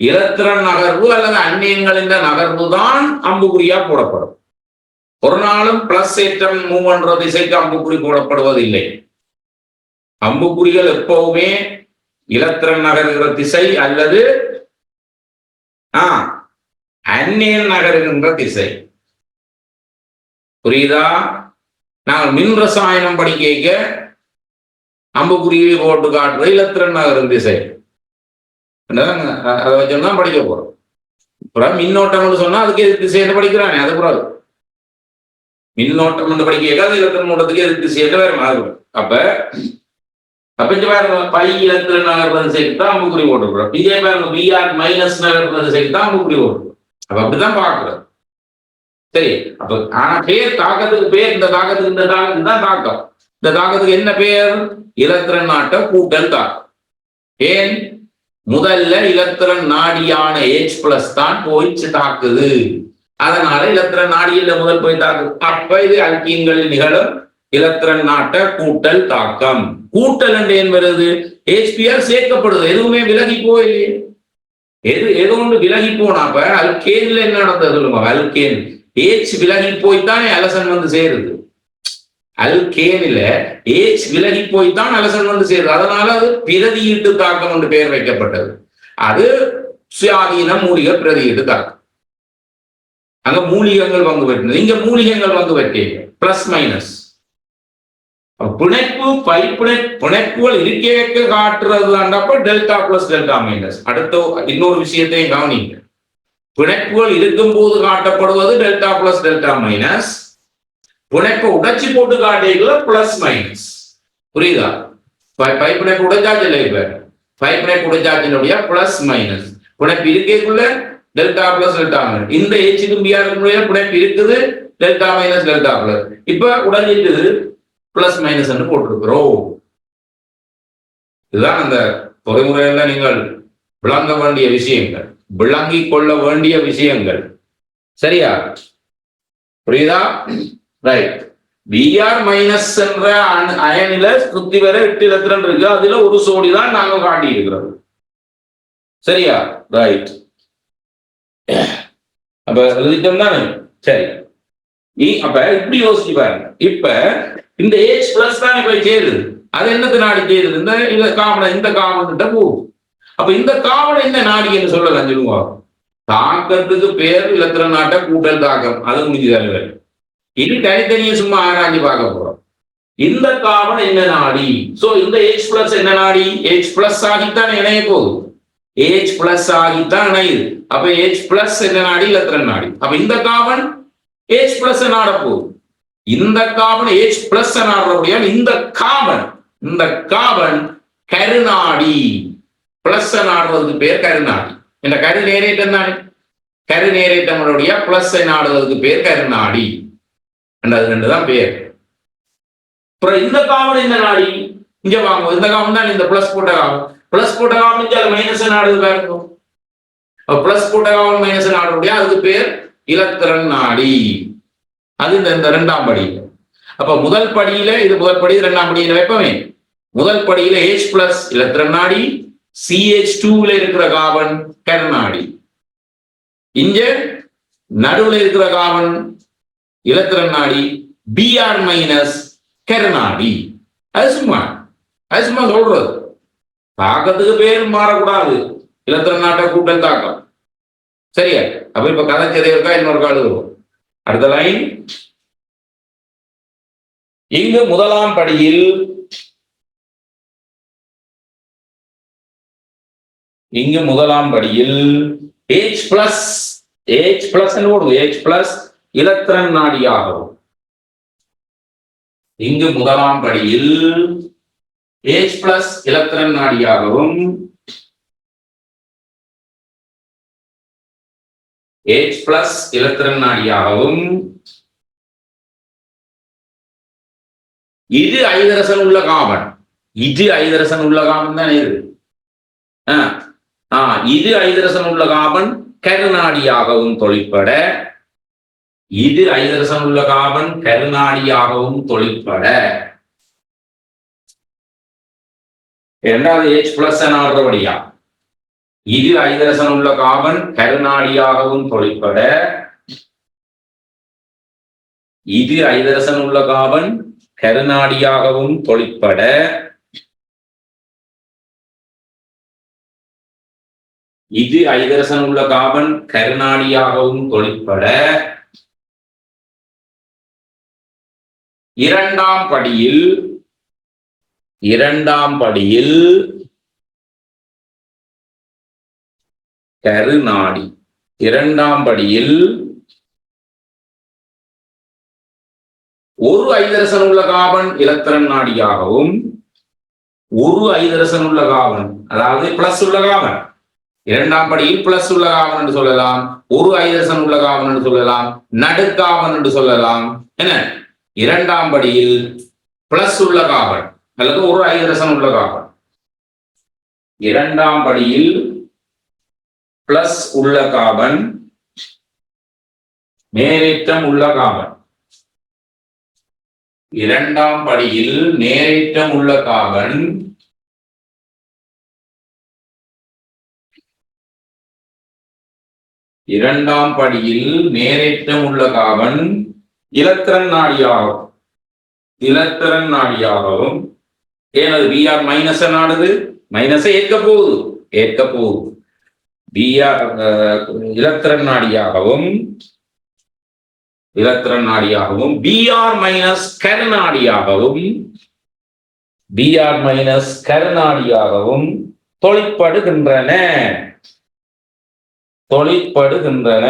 இலத்திரன் நகர்வு அல்லது அந்நியங்களின் நகர்வு தான் அம்புக்குறியா போடப்படும். ஒரு நாளும் பிளஸ் ஏற்றம் மூவ் பண்ற திசைக்கு அம்புக்குறி போடப்படுவதில்லை. அம்புக்குறிகள் எப்பவுமே இலத்திரன் நகர்கிற திசை அல்லது அந்நியன் நகர்கின்ற திசை. புரியுதா? நாங்கள் மின் ரசாயனம் படிக்க அம்புக்குறியை போட்டு காட்டுற இலத்திரன் நகரும் திசை அதை வச்சோம்னா படிக்க போறோம். அப்புறம் மின்னோட்டம் சொன்னா அதுக்கு எதிர் திசைன்னு படிக்கிறானே, அது கூடாது. மின்னோட்டம் படிக்க அது இலத்திரன் ஓட்டத்துக்கு எதிர் திசைன்னு வேற மாறும். அப்ப பை இலத்திரன் நகர்ற திசைக்கு தான் அம்புக்குறி போட்டுக்கிறோம். இதே பாருங்க பிஆர் மைனஸ் நகர்ற திசைக்கு தான் அம்புக்குறி போட்டுக்கிறோம். அப்ப அப்படிதான் பாக்குறோம். சரி, அப்ப ஆனா பேர் தாக்கத்துக்கு பேர் இந்த தாக்கத்துக்கு இந்த தாக்கத்துக்கு தான் தாக்கம். இந்த தாக்கத்துக்கு என்ன பேர்? இலத்திரன் நாட்ட கூட்டல் தாக்கம். ஏன்? முதல்ல இலத்திரன் நாடியான H+ தான் போயிச்சு தாக்குது. அதனால இலத்திரன் நாடியில முதல் போய் தாக்குது. அப்ப இது அல்கீன்களில் நிகழும் இலத்திரன் நாட்ட கூட்டல் தாக்கம். கூட்டல் என்று ஏன் வருது? HPr சேர்க்கப்படுது, எதுவுமே விலகி போயில்லையே. எது ஒன்று விலகி போனாப்ப அல்கேன்ல என்ன நடந்தது சொல்லுங்க. அல்கேன் H விலகி போய்த்தானே அலசன் வந்து சேருது. அல்கேனில H விலகி போய்தான் அலசன் வந்து சேருது. அதனால அது பிரதியீட்டு தாக்கம் என்று பெயர் வைக்கப்பட்டது. அது சுயாதீன மூலிகை பிரதியீட்டு தாக்கம். அங்க மூலிகங்கள் பங்கு பெற்றது, இங்க மூலிகங்கள் பங்கு பெற்றீங்க. பிளஸ் மைனஸ் பிணைப்பு பிணைப்புகள் இருக்க காட்டுறதுதான்டாப்ப டெல்டா பிளஸ் டெல்டா மைனஸ். அடுத்த இன்னொரு விஷயத்தையும் கவனிங்க. பிணைப்புகள் இருக்கும் போது காட்டப்படுவது டெல்டா பிளஸ் டெல்டா மைனஸ். பிணைப்பை உடைச்சி போட்டு காட்டிக்கல பிளஸ் மைனஸ். புரியுதா? பை பிணைப்பு உடைச்சாச்சு இல்லை, இப்ப பை பிணைப்பு உடைச்சாச்சினுடைய பிளஸ் மைனஸ். பிணைப்பு இருக்கேக்குள்ள டெல்டா பிளஸ் டெல்டா மைனஸ். இந்த ஏச்சுக்கு பிஆர் பிணைப்பு இருக்குது டெல்டா மைனஸ் டெல்டா பிளஸ். இப்ப உடஞ்சிட்டு பிளஸ் மைனஸ் போட்டிருக்கிறோம். இதுதான் அந்த பொறிமுறையில நீங்கள் விளங்க வேண்டிய விஷயங்கள், விளங்கி கொள்ள வேண்டிய விஷயங்கள். சரியா? புரியுதா? ரைட். பிஆர் மைனஸ் என்ற அயனில சுத்தி வர 8 இலத்திரன் இருக்கு. அதுல ஒரு சோடி தான் நாங்க காட்டி இருக்கிறோம். சரியா? ரைட். அப்ப எழுதிட்டோம் தானே? சரி. அப்ப இப்படி யோசிச்சு பாருங்க. இப்ப இந்த H+ தான் போய் சேருது. அது என்னது நாடி சேருது? இந்த காமனை இந்த காமன்கிட்ட போகுது. அப்ப இந்த காமனை என்ன நாடி என்று சொல்லலாம் சொல்லுங்க. தாக்கத்துக்கு பேர் இலத்திரன் நாட்ட கூட்டல் தாக்கம். அது முடிஞ்சுதாரு. இது தனித்தனியே சும்மா ஆராய்ச்சி பார்க்க போறோம். இந்த காமன் என்ன நாடி? சோ இந்த H+ என்ன நாடி? H+ ஆகித்தான் இணைய போகுது. H+ ஆகித்தான் இணையுது. அப்ப H+ என்ன நாடி? இலத்திரன் நாடி. அப்ப இந்த காமன் H+ நாட போகுது. இந்த காமன் H+ நாடுறபடியால் இந்த காமன் கருநாடி. பிளஸ் நாடுவதற்கு பேர் கருநாடி. இந்த கரு நேரேட்டம் தானே. கரு நேரேட்டங்களுடைய பிளஸ் நாடுவதற்கு பேர் கருநாடி. அது ரெண்டுதான் பேர். அப்புறம் இந்த காமன் இந்த நாடி இங்க வாங்க. இந்த காமன் தான் இந்த பிளஸ் போட்ட காமன். பிளஸ் போட்ட காமன் மைனஸ் நாடுது இருக்கும். பிளஸ் போட்ட காமன் மைனஸ் நாடுறபடியா அதுக்கு பேர் இலத்திரன் நாடி. அது இந்த 2ஆம் படி. அப்ப முதல் படியில இது முதல் படி, 2ஆம் படியில வைப்பமே. முதல் படியில H+ இலத்திரன் நாடி, CH2ல இருக்கிற கார்பன் கருநாடி. இங்க நடுவுல இருக்கிற கார்பன் இலத்திரன் நாடி, Br- கருநாடி. அது சும்மா சொல்றது. தாக்கத்துக்கு பேர் மாறக்கூடாது. இலத்திரன் நாட்ட கூட்டல் தாக்கம். சரியா? அப்ப இப்ப கதைச்சதை இருக்கா இன்னொரு காடு வரும். அடுத்த லைன். இங்கு முதலாம் படியில் H+ இலத்திரன் நாடியாகவும், இங்கு முதலாம் படியில் H+ இலத்திரன் நாடியாகவும், H+ இலத்திரன் நாடியாகவும் இது ஐதரசன் உள்ள காபன். இது ஐதரசன் உள்ள காபன் தான் இது. இது ஐதரசன் உள்ள காபன் கருநாடியாகவும் தொழிற்பட, இது ஐதரசன் உள்ள காபன் கருநாடியாகவும் தொழிற்பட. இரண்டாவது H+ ஆடுறபடியா இது ஐதரசன் உள்ள காபன் கருநாடியாகவும் தொழிற்பட, இது ஐதரசன் உள்ள காபன் கருநாடியாகவும் தொழிற்பட, இது ஐதரசன் உள்ள காபன் கருநாடியாகவும் தொழிற்பட, இரண்டாம் படியில் கருநாடி, இரண்டாம் படியில் ஒரு ஐதரசன் உள்ள காபன் இலத்திரன் நாடியாகவும், ஒரு ஐதரசன் உள்ள காபன் அதாவது பிளஸ் உள்ள காபன், இரண்டாம் படியில் பிளஸ் உள்ள காபன் என்று சொல்லலாம், ஒரு ஐதரசன் உள்ள காபன் என்று சொல்லலாம், நடுக்காபன் என்று சொல்லலாம். என்ன, இரண்டாம் படியில் பிளஸ் உள்ள காபன் அல்லது ஒரு ஐதரசன் உள்ள காபன், இரண்டாம் படியில் பிளஸ் உள்ள காபன், நேரேற்றம் உள்ள காபன், இரண்டாம் படியில் நேரேற்றம் உள்ள காபன், இரண்டாம் படியில் நேரேற்றம் உள்ள காபன் இலத்திரன் நாடியாகும், இலத்திரன் நாடியாகவும். ஏனது Br மைனஸ் நாடுது, மைனஸை ஏற்க போகுது. Br இலத்திரன் நாடியாகவும், இலத்திரன் நாடியாகவும், Br மைனஸ் கருநாடியாகவும், Br மைனஸ் கருநாடியாகவும் தொழிற்படுகின்றன.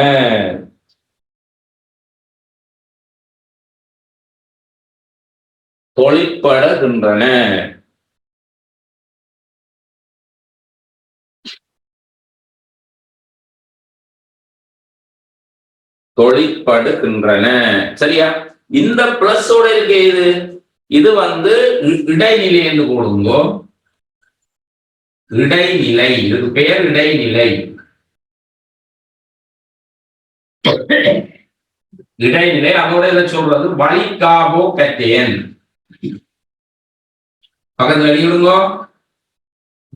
சரியா? இந்த பிளஸோட இருக்க இது வந்து இடைநிலை என்று கூடுங்கோ. இடைநிலை, இதுக்கு பெயர் இடைநிலை. இடைநிலை அதோட சொல்றது வழிகாபோ கட்டேன். பக்கத்துல எழுதிடுங்க,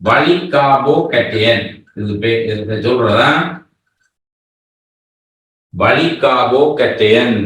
வழிகாபோ கட்டேன். இது சொல்றதா வழிகாபோ கட்டேன்.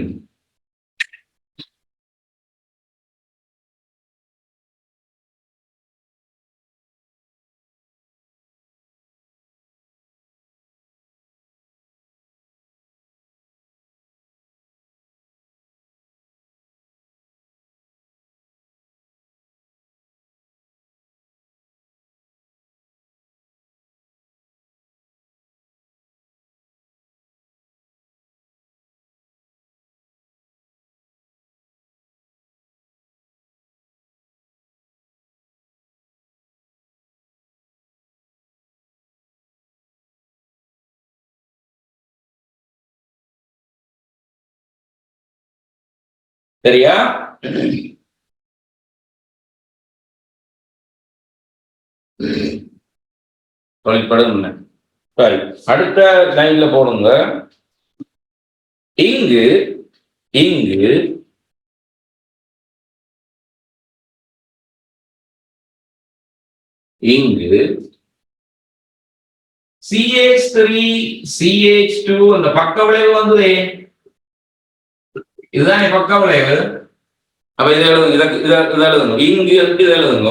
சரியா? தொழிற்படும். சரி, அடுத்த லைன்ல போடுங்க. இங்கு CH3 CH2 அந்த பக்க விளைவு வந்ததே, இதுதான் பக்க விளைவு. அப்ப இதை எழுதுங்க, இதை எழுதுங்க. இங்கு இதை எழுதுங்க,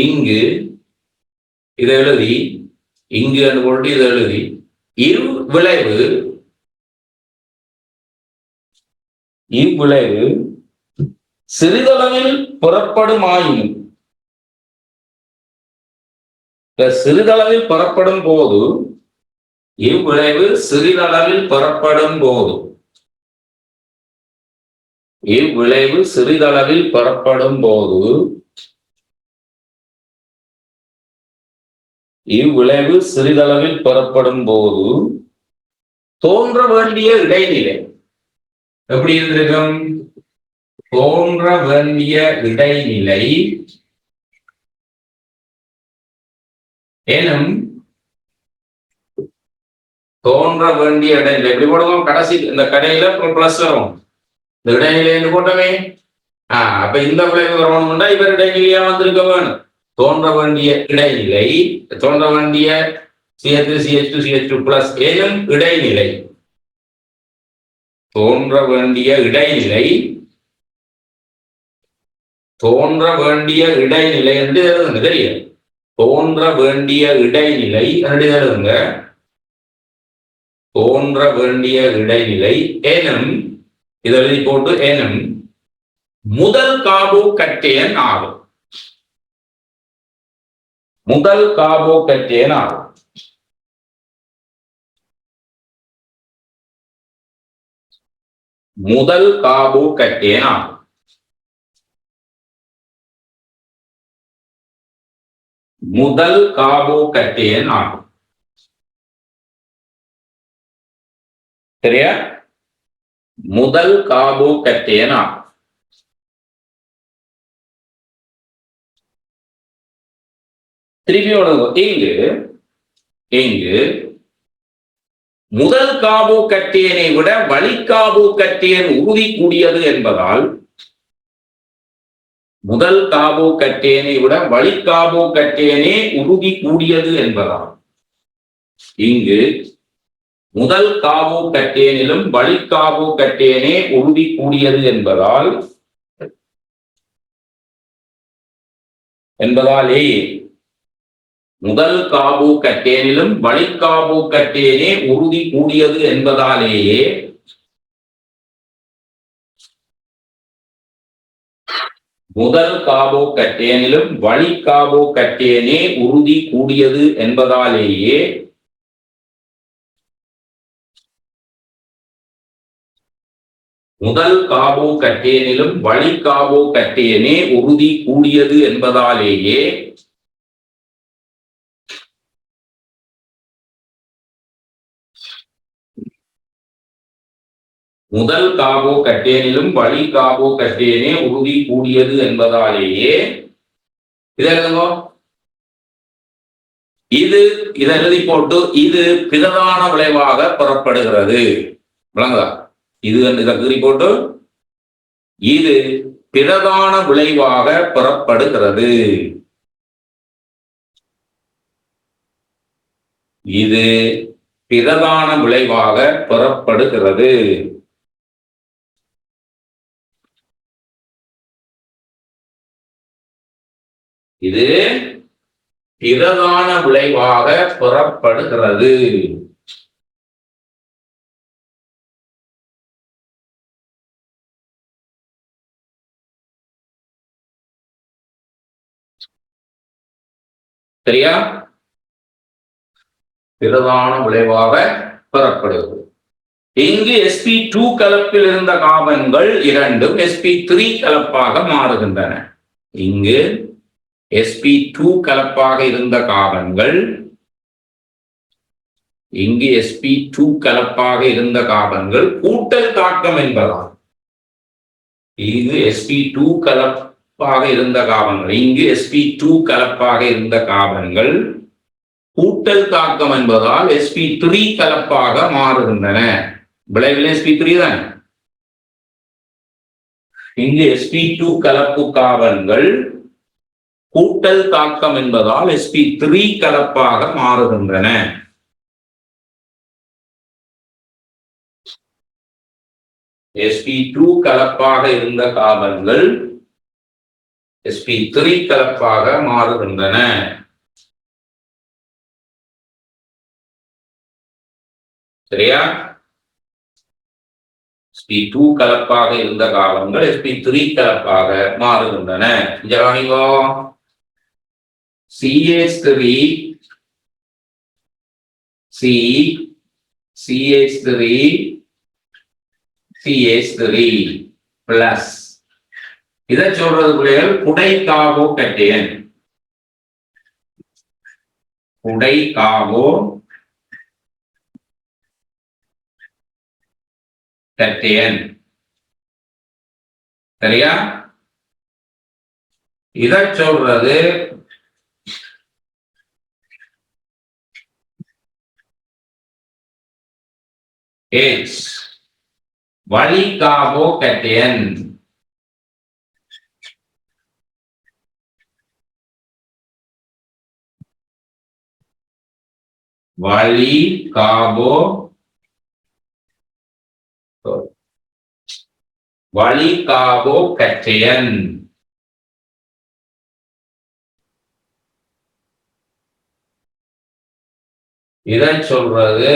இங்கு இதை எழுதி, இங்கு போட்டு இதை எழுதி, இவ்விளைவு சிறிதளவில் புறப்படும் ஆயினும், சிறிதளவில் புறப்படும் போது, இவ்விளைவு சிறிதளவில் புறப்படும் போது, இவ்விளைவு சிறிதளவில் புறப்படும் போது, இவ்விளைவு சிறிதளவில் புறப்படும் போது தோன்ற வேண்டிய இடைநிலை எப்படி இருந்திருக்கும்? தோன்ற வேண்டிய இடைநிலை எனும் தோன்ற வேண்டிய இடைநிலை எப்படி போடுவோம் கடைசி இந்த கடையில பிளஸ் வரும் இந்த இடைநிலை போட்டவே அப்ப இந்த விளைவு வரணும்னா இவர் இடைநிலையா வந்திருக்க வேணும் தோன்ற வேண்டிய இடைநிலை தோன்ற வேண்டிய CH3 CH2 CH2 பிளஸ் எனும் இடைநிலை தோன்ற வேண்டிய இடைநிலை தோன்ற வேண்டிய இடைநிலை என்று எழுதுங்க தெரியும் தோன்ற வேண்டிய இடைநிலை என்று எழுதுங்க தோன்ற வேண்டிய இடைநிலை எனும் இதை எழுதி போட்டு எனும் முதல் கார்போகேட்டையன் ஆகும் முதல் கார்போகேட்டையன் ஆகும் முதல் கார்போகேட்டையன் ஆகும் முதல் கார்போகேட்டையன் ஆகும் சரியா முதல் கார்போகேட்டையன் ஆகும் திருப்பி இங்கு முதல் கார்போகேட்டையனை விட வழி கார்போகேட்டையன் உறுதி கூடியது என்பதால் முதல் கார்போகேட்டையனை விட வழி கார்போகேட்டையனே உறுதி கூடியது என்பதால் இங்கு முதல் கார்போகேட்டையனிலும் வழி கார்போகேட்டையனே உறுதி கூடியது என்பதாலே முதல் கார்போகேட்டையனிலும் வழி கார்போகேட்டையனே உறுதி கூடியது என்பதாலேயே முதல் கார்போகேட்டையனிலும் வழி கார்போகேட்டையனே உறுதி கூடியது என்பதாலேயே முதல் கார்போகேட்டையனிலும் வழி கார்போகேட்டையனே உறுதி கூடியது என்பதாலேயே முதல் கார்போகேட்டையனிலும் வழி கார்போகேட்டையனே உறுதி கூடியது என்பதாலேயே இது இதை எழுதி போட்டு இது பிரதான விளைவாக பெறப்படுகிறது விளங்குதா இது இதை எழுதி போட்டு இது பிரதான விளைவாக பெறப்படுகிறது இது பிரதான விளைவாக பெறப்படுகிறது இது பிரதான விளைவாக பெறப்படுகிறது சரியா பிரதான விளைவாக பெறப்படுகிறது இங்கு sp2 கலப்பில் இருந்த கார்பன்கள் இரண்டும் sp3 கலப்பாக மாறுகின்றன இங்கு sp2 கலப்பாக இருந்த கார்பன்கள் இங்கு sp2 கலப்பாக இருந்த கார்பன்கள் கூட்டல் தாக்கம் என்பதால் இது sp2 கலப்பாக இருந்த கார்பன்கள் இங்கு sp2 கலப்பாக இருந்த கார்பன்கள் கூட்டல் தாக்கம் என்பதால் sp3 கலப்பாக மாறுகின்றன விளைவில் sp3 தான் இங்கு sp2 கலப்பு கார்பன்கள் கூட்டல் தாக்கம் என்பதால் sp3 கலப்பாக மாறுகின்றன sp2 கலப்பாக இருந்த கார்பன்கள் sp3 கலப்பாக மாறுகின்றன சரியா sp2 கலப்பாக இருந்த கார்பன்கள் sp3 கலப்பாக மாறுகின்றன CH3 CH3 CH3 பிளஸ் இதை சொல்றது பிள்ளைகள் குடை கார்போகேட்டையன் குடை கார்போகேட்டையன் சரியா? இதை சொல்றது ஏச் வழி கார்போகேட்டையன். வழி கார்போகேட்டையன். இதை சொல்றது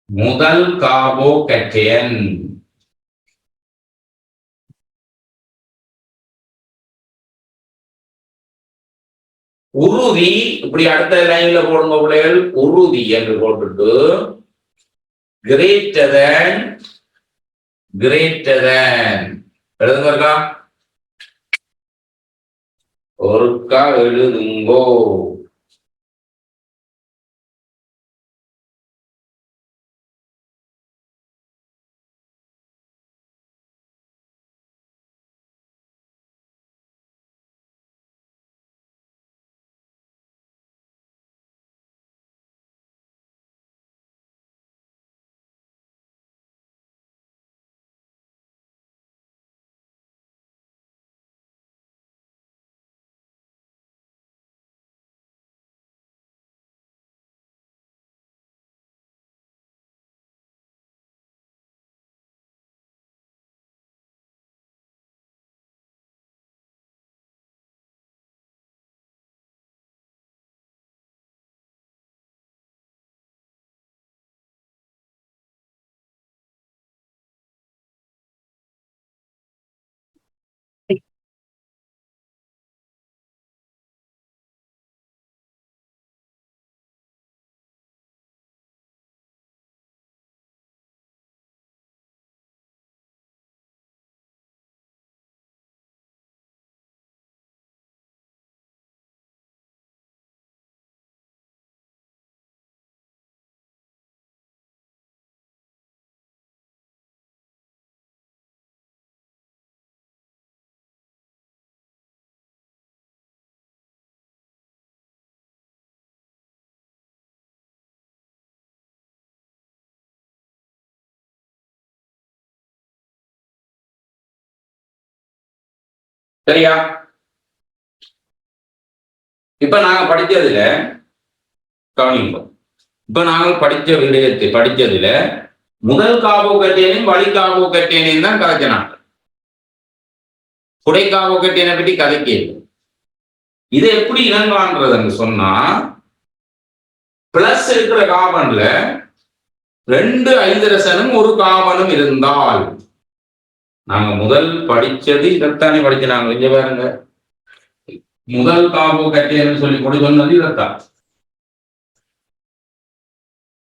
முதல் கார்போகேட்டையன். உறுதி. இப்படி அடுத்த லைன்ல போடுங்க பிள்ளைகள். உறுதி என்று போட்டுட்டு கிரேட்டர் தேன் எழுதுங்க. ஒருக்கா எழுதுங்கோ. சரியா? இப்ப நாங்க படிச்சதுல கவனிங்க. இப்ப நாங்கள் படிச்சதுல முதல் கார்போகேட்டையனையும் வழி கார்போகேட்டையனையும் தான் கதைச்சினாங்க. புடை கார்போகேட்டையனை பற்றி கதைக்க. இதை எப்படி இனங்காண்றதுன்னு சொன்னா, பிளஸ் இருக்கிற கார்பன்ல 2 ஹைட்ரஜனும் ஒரு கார்பனும் இருந்தால், நாங்க முதல் படிச்சது இதைத்தானே படிச்சாங்க. இங்க பாருங்க, முதல் கார்போகேட்டையன் சொல்லி கொண்டு சொன்னது இதைத்தான்.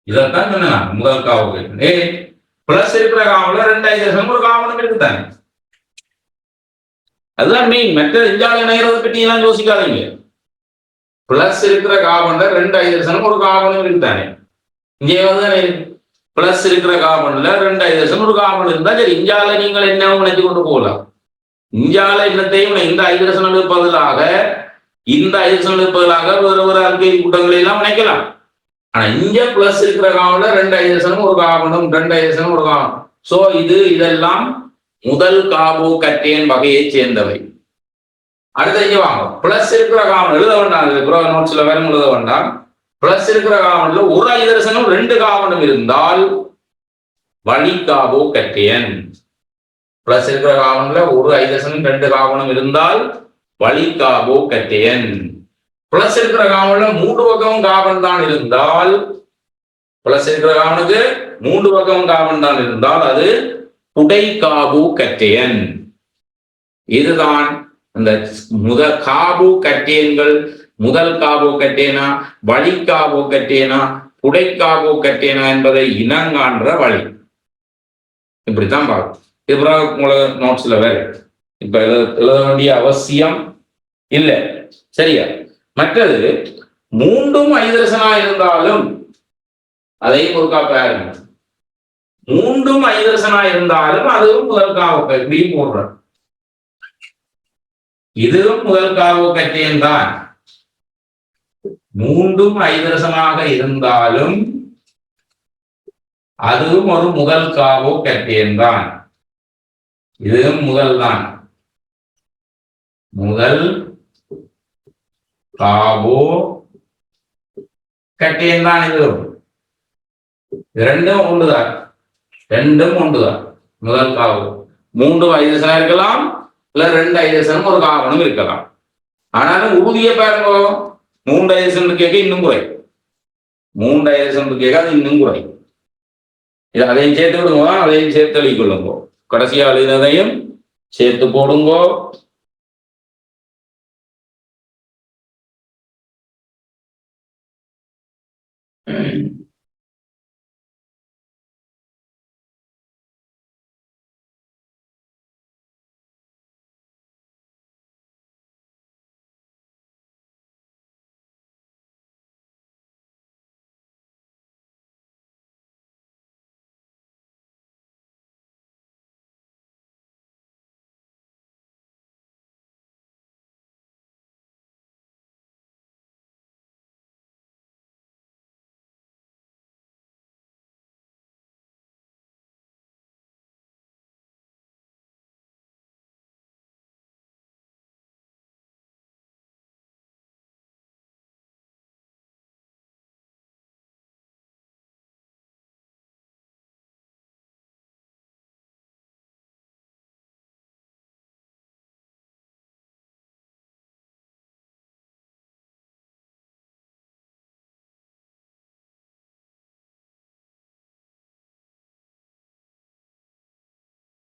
சொன்னா முதல் கார்போகேட்டையன். பிளஸ் இருக்கிற கார்பன்ல 2 ஹைட்ரஜனும் ஒரு கார்பனும் இருக்குதானே. அதுதான் மெயின். மற்ற இஞ்சாலை இணைகிறத பற்றி எல்லாம் யோசிக்காதீங்க. பிளஸ் இருக்கிற கார்பன்ல 2 ஹைட்ரஜனும் ஒரு கார்பனும் இருக்குதானே. இங்கே வந்து பிளஸ் இருக்கிற கார்பன்ல 2 ஹைட்ரஜன் ஒரு கார்பன் இருந்தா சரி, இஞ்சால நீங்கள் என்ன நினைச்சு கொண்டு போகலாம். இஞ்சால என்னத்தையும் இந்த ஹைட்ரஜன் பதிலாக இந்த ஹைட்ரஜன் பதிலாக வேறு அல்கைல் கூட்டங்களை எல்லாம் நினைக்கலாம். ஆனா இங்க பிளஸ் இருக்கிற கார்பன்ல 2 ஹைட்ரஜனும் ஒரு கார்பனும் 2 ஹைட்ரஜனும் ஒரு கார்பன். சோ இதெல்லாம் முதல் கார்போகேட்டையன் வகையை சேர்ந்தவை. அடுத்த இங்க வாங்க, பிளஸ் இருக்கிற கார்பன் எழுத வேண்டாம். நோட்ஸ்ல வேற எழுத வேண்டாம். பிளஸ் இருக்கிற கார்பன்ல ஒரு ஹைட்ரஜனும் 2 கார்பனும் இருந்தால் வழி கார்போகேட்டையன். பிளஸ் இருக்கிற கார்பன்ல ஒரு ஹைட்ரஜனும் 2 கார்பனும் இருந்தால் வழி கார்போகேட்டையன். பிளஸ் இருக்கிற கார்பன்ல 3 பக்கமும் கார்பன் தான் இருந்தால், பிளஸ் இருக்கிற கார்பனுக்கு 3 பக்கமும் கார்பன் தான் இருந்தால் அது புடை கார்போகேட்டையன். இதுதான் அந்த முதல் கார்போகேட்டையன்கள். முதல் கார்போகேட்டையனா, வழி கார்போகேட்டையனா, புடை கார்போகேட்டையனா என்பதை இனங்காண்ற வழி. இப்படித்தான் பார்க்கும். இது உங்களுக்கு நோட்ஸ்ல வேற இப்ப எழுத வேண்டிய அவசியம் இல்ல. சரியா? மற்றது மூன்றும் ஐதரசனா இருந்தாலும் அதையும் ஒரு பாருங்க. மூன்றும் ஐதரசனா இருந்தாலும் அதுவும் முதல் காவல் இப்படியும் போடுறோம். இதுவும் முதல் கார்போகேட்டையன் தான். மூன்றும் ஐதரசனாக இருந்தாலும் அதுவும் ஒரு முதல் கார்போகேட்டையன் தான். இதுவும் முதல் தான். முதல் கார்போகேட்டையன் தான். இதுவும் ரெண்டும் ஒன்றுதான். ரெண்டும் ஒன்றுதான். முதல் கார்போ. மூன்று ஐதரசனா இருக்கலாம், இல்ல ரெண்டு ஐதரசனும் ஒரு கார்பனும் இருக்கலாம். ஆனாலும் உறுதியை பாருங்க, மூன்று ஐதரசன் கேட்க இன்னும் குறை. மூன்று ஐதரசன் கேட்க அது இன்னும் குறை. அதையும் சேர்த்து விடுங்க, அதையும் சேர்த்து எழுதி கொள்ளுங்க. கடைசியா எழுதினதையும் சேர்த்து போடுங்கோ.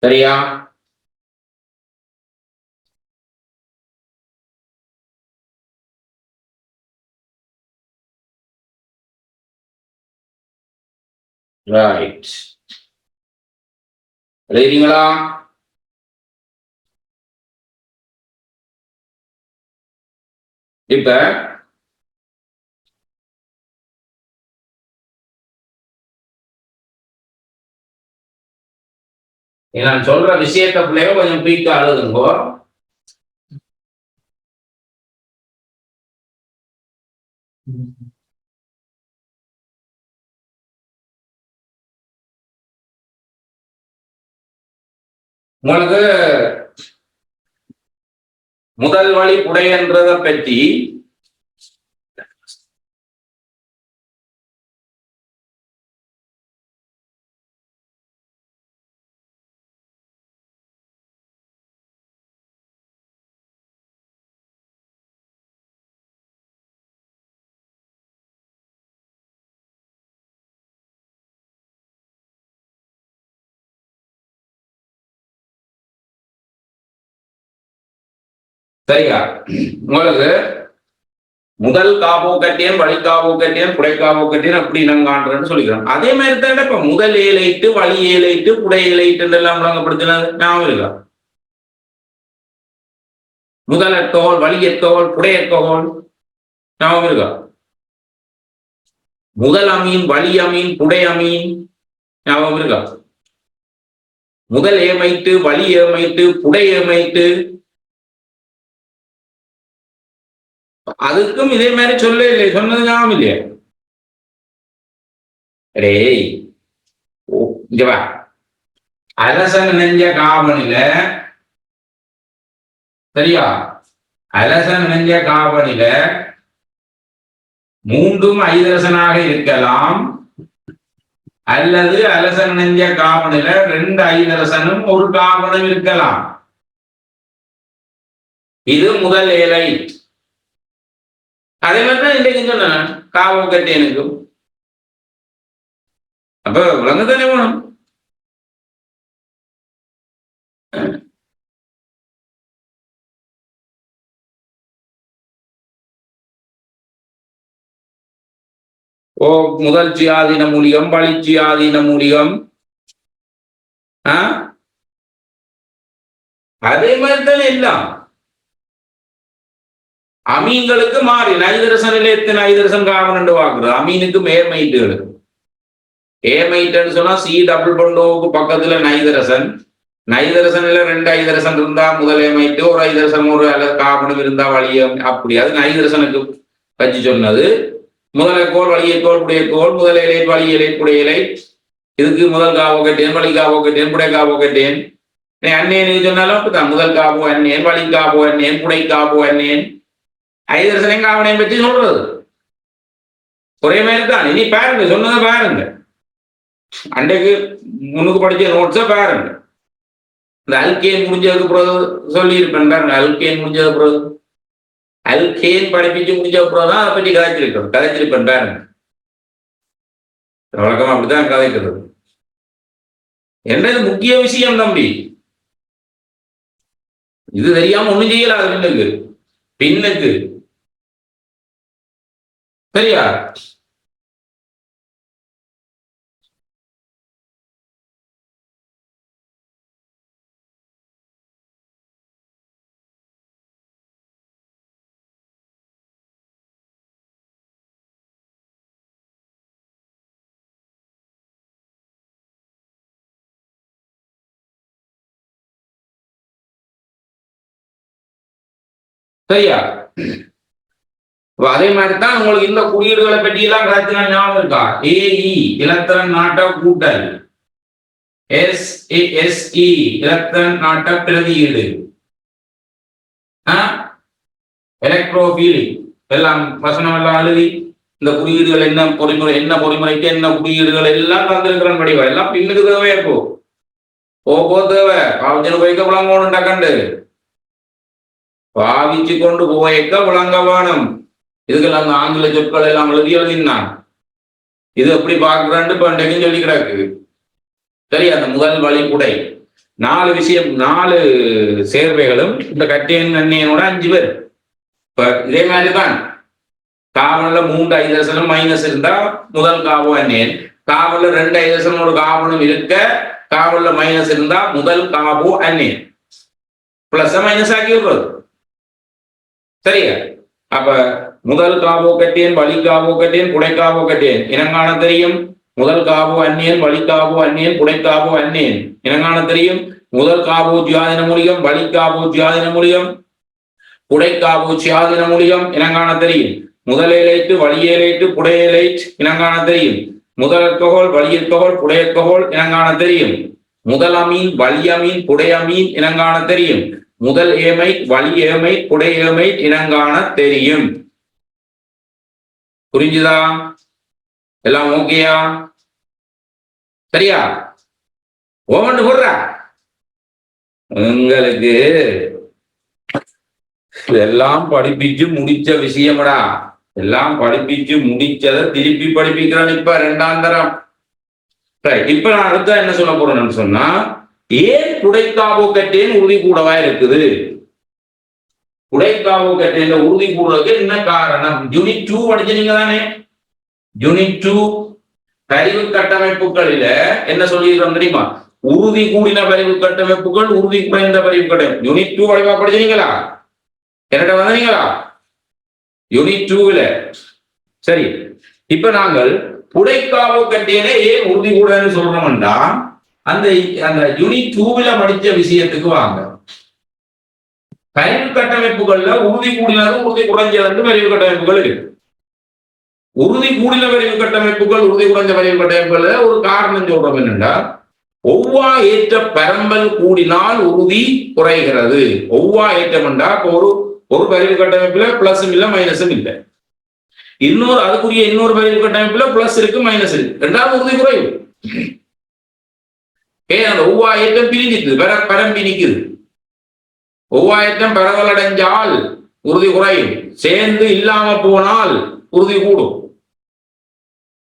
சரியா? ரைட். எழுதிங்களா? இப்ப நான் சொல்ற விஷயத்த பிள்ளையோ கொஞ்சம் பீக்கா எழுதுங்கோ. உங்களுக்கு முதல் வழி புடையன்றதை பற்றி சரியா? உங்களுக்கு முதல் கார்போகேட்டையன், வழி கார்போகேட்டையன், புடை கார்போகேட்டையன் அப்படி நாங்க காண்றேன்னு சொல்லிக்கிறோம். அதே மாதிரி தான் இப்ப முதல் ஏலைட்டு, வழி ஏலைட்டு, புடை ஏலைட்டு எல்லாம் விளங்கப்படுத்தினது ஞாபகம் இருக்கா? முதல் எத்தோல், வழி எத்தோல், புடை எத்தோல் ஞாபகம் இருக்கா? முதல் அமீன், வழி அமீன், புடை அமீன் ஞாபகம் இருக்கா? முதல் ஏமைட்டு, வழி ஏமைட்டு, புடை ஏமைட்டு. அதுக்கும் இதே மாதிரி சொல்ல இல்லை, சொன்னது ஞாபகம் இல்லையா? டேய் இங்க அலசன் நெஞ்ச காவனில, சரியா? அலசன் நெஞ்ச காவனில மூன்றும் ஐதரசனாக இருக்கலாம், அல்லது அலசன் நெஞ்ச காவனில ரெண்டு ஐதரசனும் ஒரு காவனும் இருக்கலாம். இது முதல் ஏலை. அதே மாதிரிதான் இன்றைக்கு சொன்ன கார்போகேட்டையனுக்கும். அப்ப விளங்கத்தானே வேணும். ஓ முதல் சுயாதீன மூலிகம், வழி சுயாதீன மூலிகம். அதே மாதிரி தானே எல்லாம். அமீன்களுக்கு மாறி நைதரசனில் எத்தனை நைதரசன் கார்பன் வாக்குறது அமீனுக்கு மேர்மைட்டுகளுக்கு ஏமைட்டுன்னு சொன்னா சி டபுள் பண்டோவுக்கு பக்கத்துல நைதரசன் நைதரசன்ல 2 ஐதரசன் இருந்தா முதல் ஏமைட்டு ஒரு ஐதரசன் ஒரு அல்லது கார்பனும் இருந்தா வழிய அப்படி அது நைதரசனுக்கு வச்சு சொன்னது முதலைக்கோள் வழியக்கோள் புடையக்கோள் முதல் இலை வழி இலை புடைய இலை இதுக்கு முதல் காவோ கட்டேன் வழி காவோ கட்டேன் புடை காவோ கட்டேன் அன்னேன் சொன்னாலும் அப்படித்தான் முதல் காவோ அன்னேன் வழி காவோ அன்னேன் புடை காவோ அன்னேன் ஐதரசனையும் காவனையும் பற்றி சொல்றது ஒரே மாதிரி தான் இனி பாருங்க சொன்னதை பாருங்க அன்றைக்கு முன்னுக்கு படிச்ச நோட்ஸை பாருங்க இந்த அல்கேன் முடிஞ்சதுக்கு பிறகு சொல்லியிருப்பேன் பாருங்க அல்கேன் முடிஞ்சது பிறகு அல்கேன் படிப்பிச்சு முடிஞ்ச பிறகுதான் அதை பற்றி கதைச்சிருப்பேன் பாருங்க வழக்கமா அப்படித்தான் கதைக்கிறது என்னது முக்கிய விஷயம் தம்பி இது தெரியாம ஒண்ணும் செய்யல பின்னுக்கு சரியா சரியா அதே மாதிரிதான் உங்களுக்கு இந்த குறியீடுகளை பற்றி எல்லாம் கருத்துல ஞாபகம் இருக்கா ஏஇ இலத்திரன் நாட்ட கூட்டல் எஸ்இ இலத்திரன் நாட்ட பிரதியீடு எலக்ட்ரோபீலிங் எல்லாம் வசனம் எல்லாம் எழுதி இந்த குறியீடுகள் என்ன பொறிமுறைக்கு என்ன குறியீடுகள் எல்லாம் தந்திருக்கிறேன் படிவா எல்லாம் பின்னுக்கு தேவையா போ தேவை காவச்சனு போய்க்க விளங்கணுண்டா கண்டு பாவிச்சு கொண்டு போயக்க விளங்க வேணும் இதுக்கெல்லாம் அந்த ஆங்கில சொற்கள் எல்லாம் எழுதினான் இது எப்படி பார்க்கிறான்னு பண்டைக்கும் சொல்லி கிடக்கு சரி அந்த முதல் வழிப்புடை 4 விஷயம் 4 சேர்வைகளும் இந்த கட்டியன் அண்ணியனோட 5 பேர் இப்ப இதே மாதிரிதான் காவல்ல 3 ஐதரசனும் மைனஸ் இருந்தா முதல் காவோ அந்நியன் காவல்ல 2 ஐதரசனும் ஒரு காவனும் இருக்க காவல்ல மைனஸ் இருந்தா முதல் காவோ அந்நியன் பிளஸ் மைனஸ் ஆக்கி விடுறது சரியா அப்ப முதல் காவோ கட்டியன் வழி காவோ கட்டியன் புடைக்காவோ கட்டியன் இனங்காண தெரியும் முதல் காவோ அந்நியன் வழி காவோ அந்நியன் புடைக்காவோ அந்நியன் இனங்காண தெரியும் முதல் காவோ ஜியாதின மூலியம் வழி காவோ ஜியாதின மூலியம் புடைக்காவோ ஜியாதின மூலியம் இனங்காண தெரியும் முதல் இலைட்டு வழியேலைட்டு புடையலைட் இனங்காண தெரியும் முதல் அல்கஹோல் வழி அல்கஹோல் புடை அல்கஹோல் இனங்காண தெரியும் முதல் அமீன் வழி அமீன் புடை அமீன் இனங்காண தெரியும் முதல் ஏமை வழி ஏமை புடை ஏமை இனங்காண தெரியும் புரிஞ்சுதா எல்லாம் ஓகேயா சரியா ஓமண்டு போடுறா உங்களுக்கு எல்லாம் படிப்பிச்சு முடிச்ச விஷயம்டா எல்லாம் படிப்பிச்சு முடிச்சதை திருப்பி படிப்பிக்கிறான் இப்ப 2ஆம் தரம் இப்ப நான் அடுத்த என்ன சொல்ல போறேன்னு சொன்னா ஏன் புடைக்காவோ கட்டேன் உறுதி கூடவா இருக்குது புடைக்காவோ கட்டேன் உறுதி கூடவுக்கு என்ன காரணம் யூனிட் 2 படிச்சீங்க தானே யூனிட் 2 பரிவு கட்டமைப்புகளில என்ன சொல்லியிருக்கோம் தெரியுமா உறுதி கூடின பரிவு கட்டமைப்புகள் உறுதி குறைந்த பரிவு கட்டமைப்பு யூனிட் 2 வடிவா படிச்சீங்களா என்னட்ட வந்தீங்களா யூனிட் 2ல சரி இப்ப நாங்கள் புடைக்காவோ கட்டேனே ஏன் உறுதி கூடன்னு சொல்றோம்னா அந்த யூனிட் 2ல படிச்ச விஷயத்துக்கு வாங்க பரிவு கட்டமைப்புகள்ல உறுதி கூடினது உறுதி குறைஞ்சது பரிவு கட்டமைப்புகள் இருக்கு உறுதி கூடின பரிவு கட்டமைப்புகள் உறுதி குறைஞ்ச பரிவு கட்டமைப்புகள் ஒரு காரணம் சொல்றோம் என்னன்னா ஒவ்வா ஏற்ற பரம்பல் கூடினால் உறுதி குறைகிறது ஒவ்வா ஏற்றம் என்றா ஒரு பரிவு கட்டமைப்புல பிளஸும் இல்ல மைனஸும் இல்லை அதுக்குரிய இன்னொரு பரிவு கட்டமைப்புல பிளஸ் இருக்கு மைனஸ் இருக்கு ரெண்டாவது உறுதி குறைவு அந்த ஒவ்வா ஏற்றம் பிரிஞ்சிட்டு பரம்பி நிக்குது ஒவ்வா ஏற்றம் பரவல் அடைஞ்சால் உறுதி குறையும் சேர்ந்து இல்லாம போனால் உறுதி கூடும்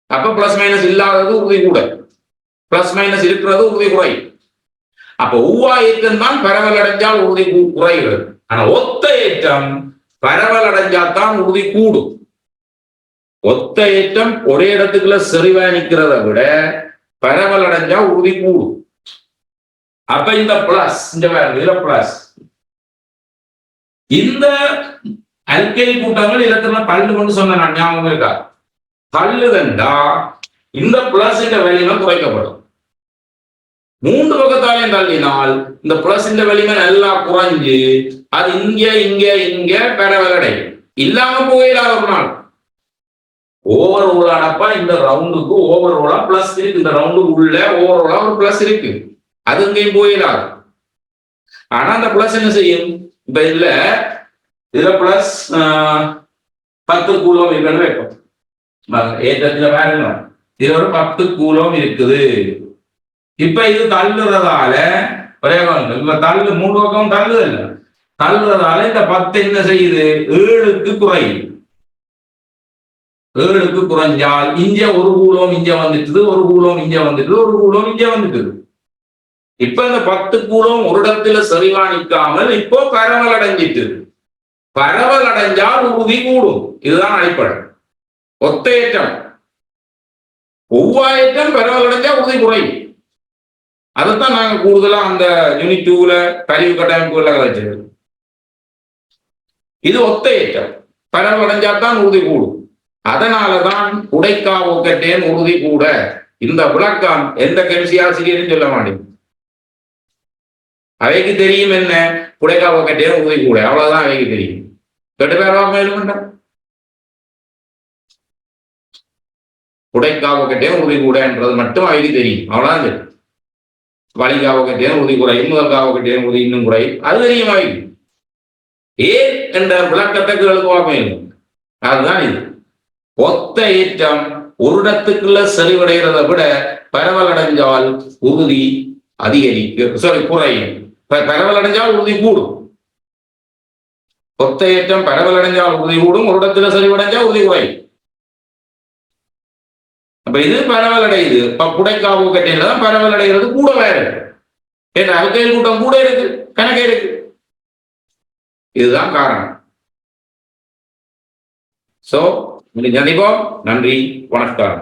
அப்ப பிளஸ் மைனஸ் இல்லாதது உறுதி கூட பிளஸ் மைனஸ் இருக்கிறது உறுதி குறையும் அப்ப ஒவ்வா ஏற்றம் தான் பரவல் அடைஞ்சால் உறுதி குறைகிறது ஆனா ஒத்த ஏற்றம் பரவல் அடைஞ்சால்தான் உறுதி கூடும் ஒத்த ஏற்றம் ஒரே இடத்துக்குள்ள செறிவா நிக்கிறத விட பரவல் அடைஞ்சா உறுதி கூடும் அப்ப இந்த பிளஸ் இந்த பிளஸ் இந்த அல்கைல் கூட்டங்கள் இலக்கண தள்ளு கொண்டு சொன்ன நான் ஞாபகம் இருக்கா? தள்ளுதண்டா இந்த பிளஸ் வலிமை குறைக்கப்படும். 3 பக்கத்தாலையும் தள்ளினால் இந்த பிளஸ் வலிமை நல்லா குறைஞ்சு அது இங்க இங்க இங்க பரவலடையும். இல்லாம போயிடாத ஒரு நாள் ஓவர்ஆலானப்பா இந்த ரவுண்டுக்கு ஓவர்ஆலா பிளஸ் இருக்கு. இந்த ரவுண்டுக்கு உள்ள ஓவர்ஆலா ஒரு பிளஸ் இருக்கு. அது இங்கேயும் போயிடாது. ஆனா அந்த பிளஸ் என்ன செய்யும்? இப்ப இதுல பிளஸ் 10 கூலோம் இருக்குன்னு வைப்போம். ஏற்றத்துல பாருங்க, இதுல ஒரு 10 கூலோம் இருக்குது. இப்ப இது தள்ளுறதால இப்ப தள்ளு 3 பக்கம் தள்ளுது இல்ல, தள்ளுறதால இந்த 10 என்ன செய்யுது? 7க்கு குறையுது. 7க்கு குறைஞ்சால் இங்க ஒரு கூலோம் இங்க வந்துட்டு, ஒரு கூலோம் இங்க வந்துட்டு, ஒரு கூலோம் இங்க வந்துட்டு. இப்ப இந்த 10 கூலோம் ஒரு இடத்துல செறிவானிக்காமல் இப்போ பரவல் அடைஞ்சிட்டு. பரவல் அடைஞ்சால் உறுதி கூடும். இதுதான் அடிப்படை. ஒத்த ஏற்றம் ஒவ்வாயற்றம் பரவல் அடைஞ்சா உறுதி குறையும். அதைத்தான் நாங்க கூடுதலா அந்த யூனிட் 2ல கழிவு கட்டமைப்புகளை வச்சிருக்கோம். இது ஒத்த ஏற்றம் பரவல் அடைஞ்சாதான் உறுதி கூடும். அதனாலதான் உடைக்காவோக்கட்டேன் உறுதி கூட. இந்த விளக்கம் எந்த கெமிஸ்ட்ரி ஆசிரியரும் சொல்ல மாட்டேன். அவைக்கு தெரியும் என்ன உடைக்காவோக்கட்டேன் உறுதி கூட, அவ்வளவுதான் அவைக்கு தெரியும். கெட்டு பேரவாக எழுமண்டா உடைக்காவோக்கட்டேன் உறுதி கூட என்றது மட்டும் அவைக்கு தெரியும், அவ்வளவுதான் தெரியும். வலிகாவோக்கட்டேன் உறுதி குறையும், முதல் காவோக்கட்டேன் உறுதி இன்னும் குறையும், அது தெரியும் அவைக்கு. ஏன் என்ற விளக்கத்தை கேளுவாக இருக்கும். அதுதான் இது. ஒத்த ஏற்றம் ஒரு இடத்துக்குள்ள செறிவடைகிறத விட பரவல் அடைஞ்சால் உறுதி அதிகரிக்கும், குறையும். பரவல் அடைஞ்சால் உறுதி கூடும். ஒத்த ஏற்றம் பரவல் அடைஞ்சால் உறுதி கூடும், ஒரு இடத்துல செறிவடைஞ்சால் உறுதி குறையும். அப்ப இது பரவல் அடையுது. இப்ப புடைக்காவு கட்டையில தான் பரவல் அடைகிறது கூட வேற. ஏன்னா அல்கைல் கூட்டம் கூட இருக்கு, கணக்கே இருக்கு. இதுதான் காரணம். சோ சந்திப்போம். நன்றி, வணக்கம்.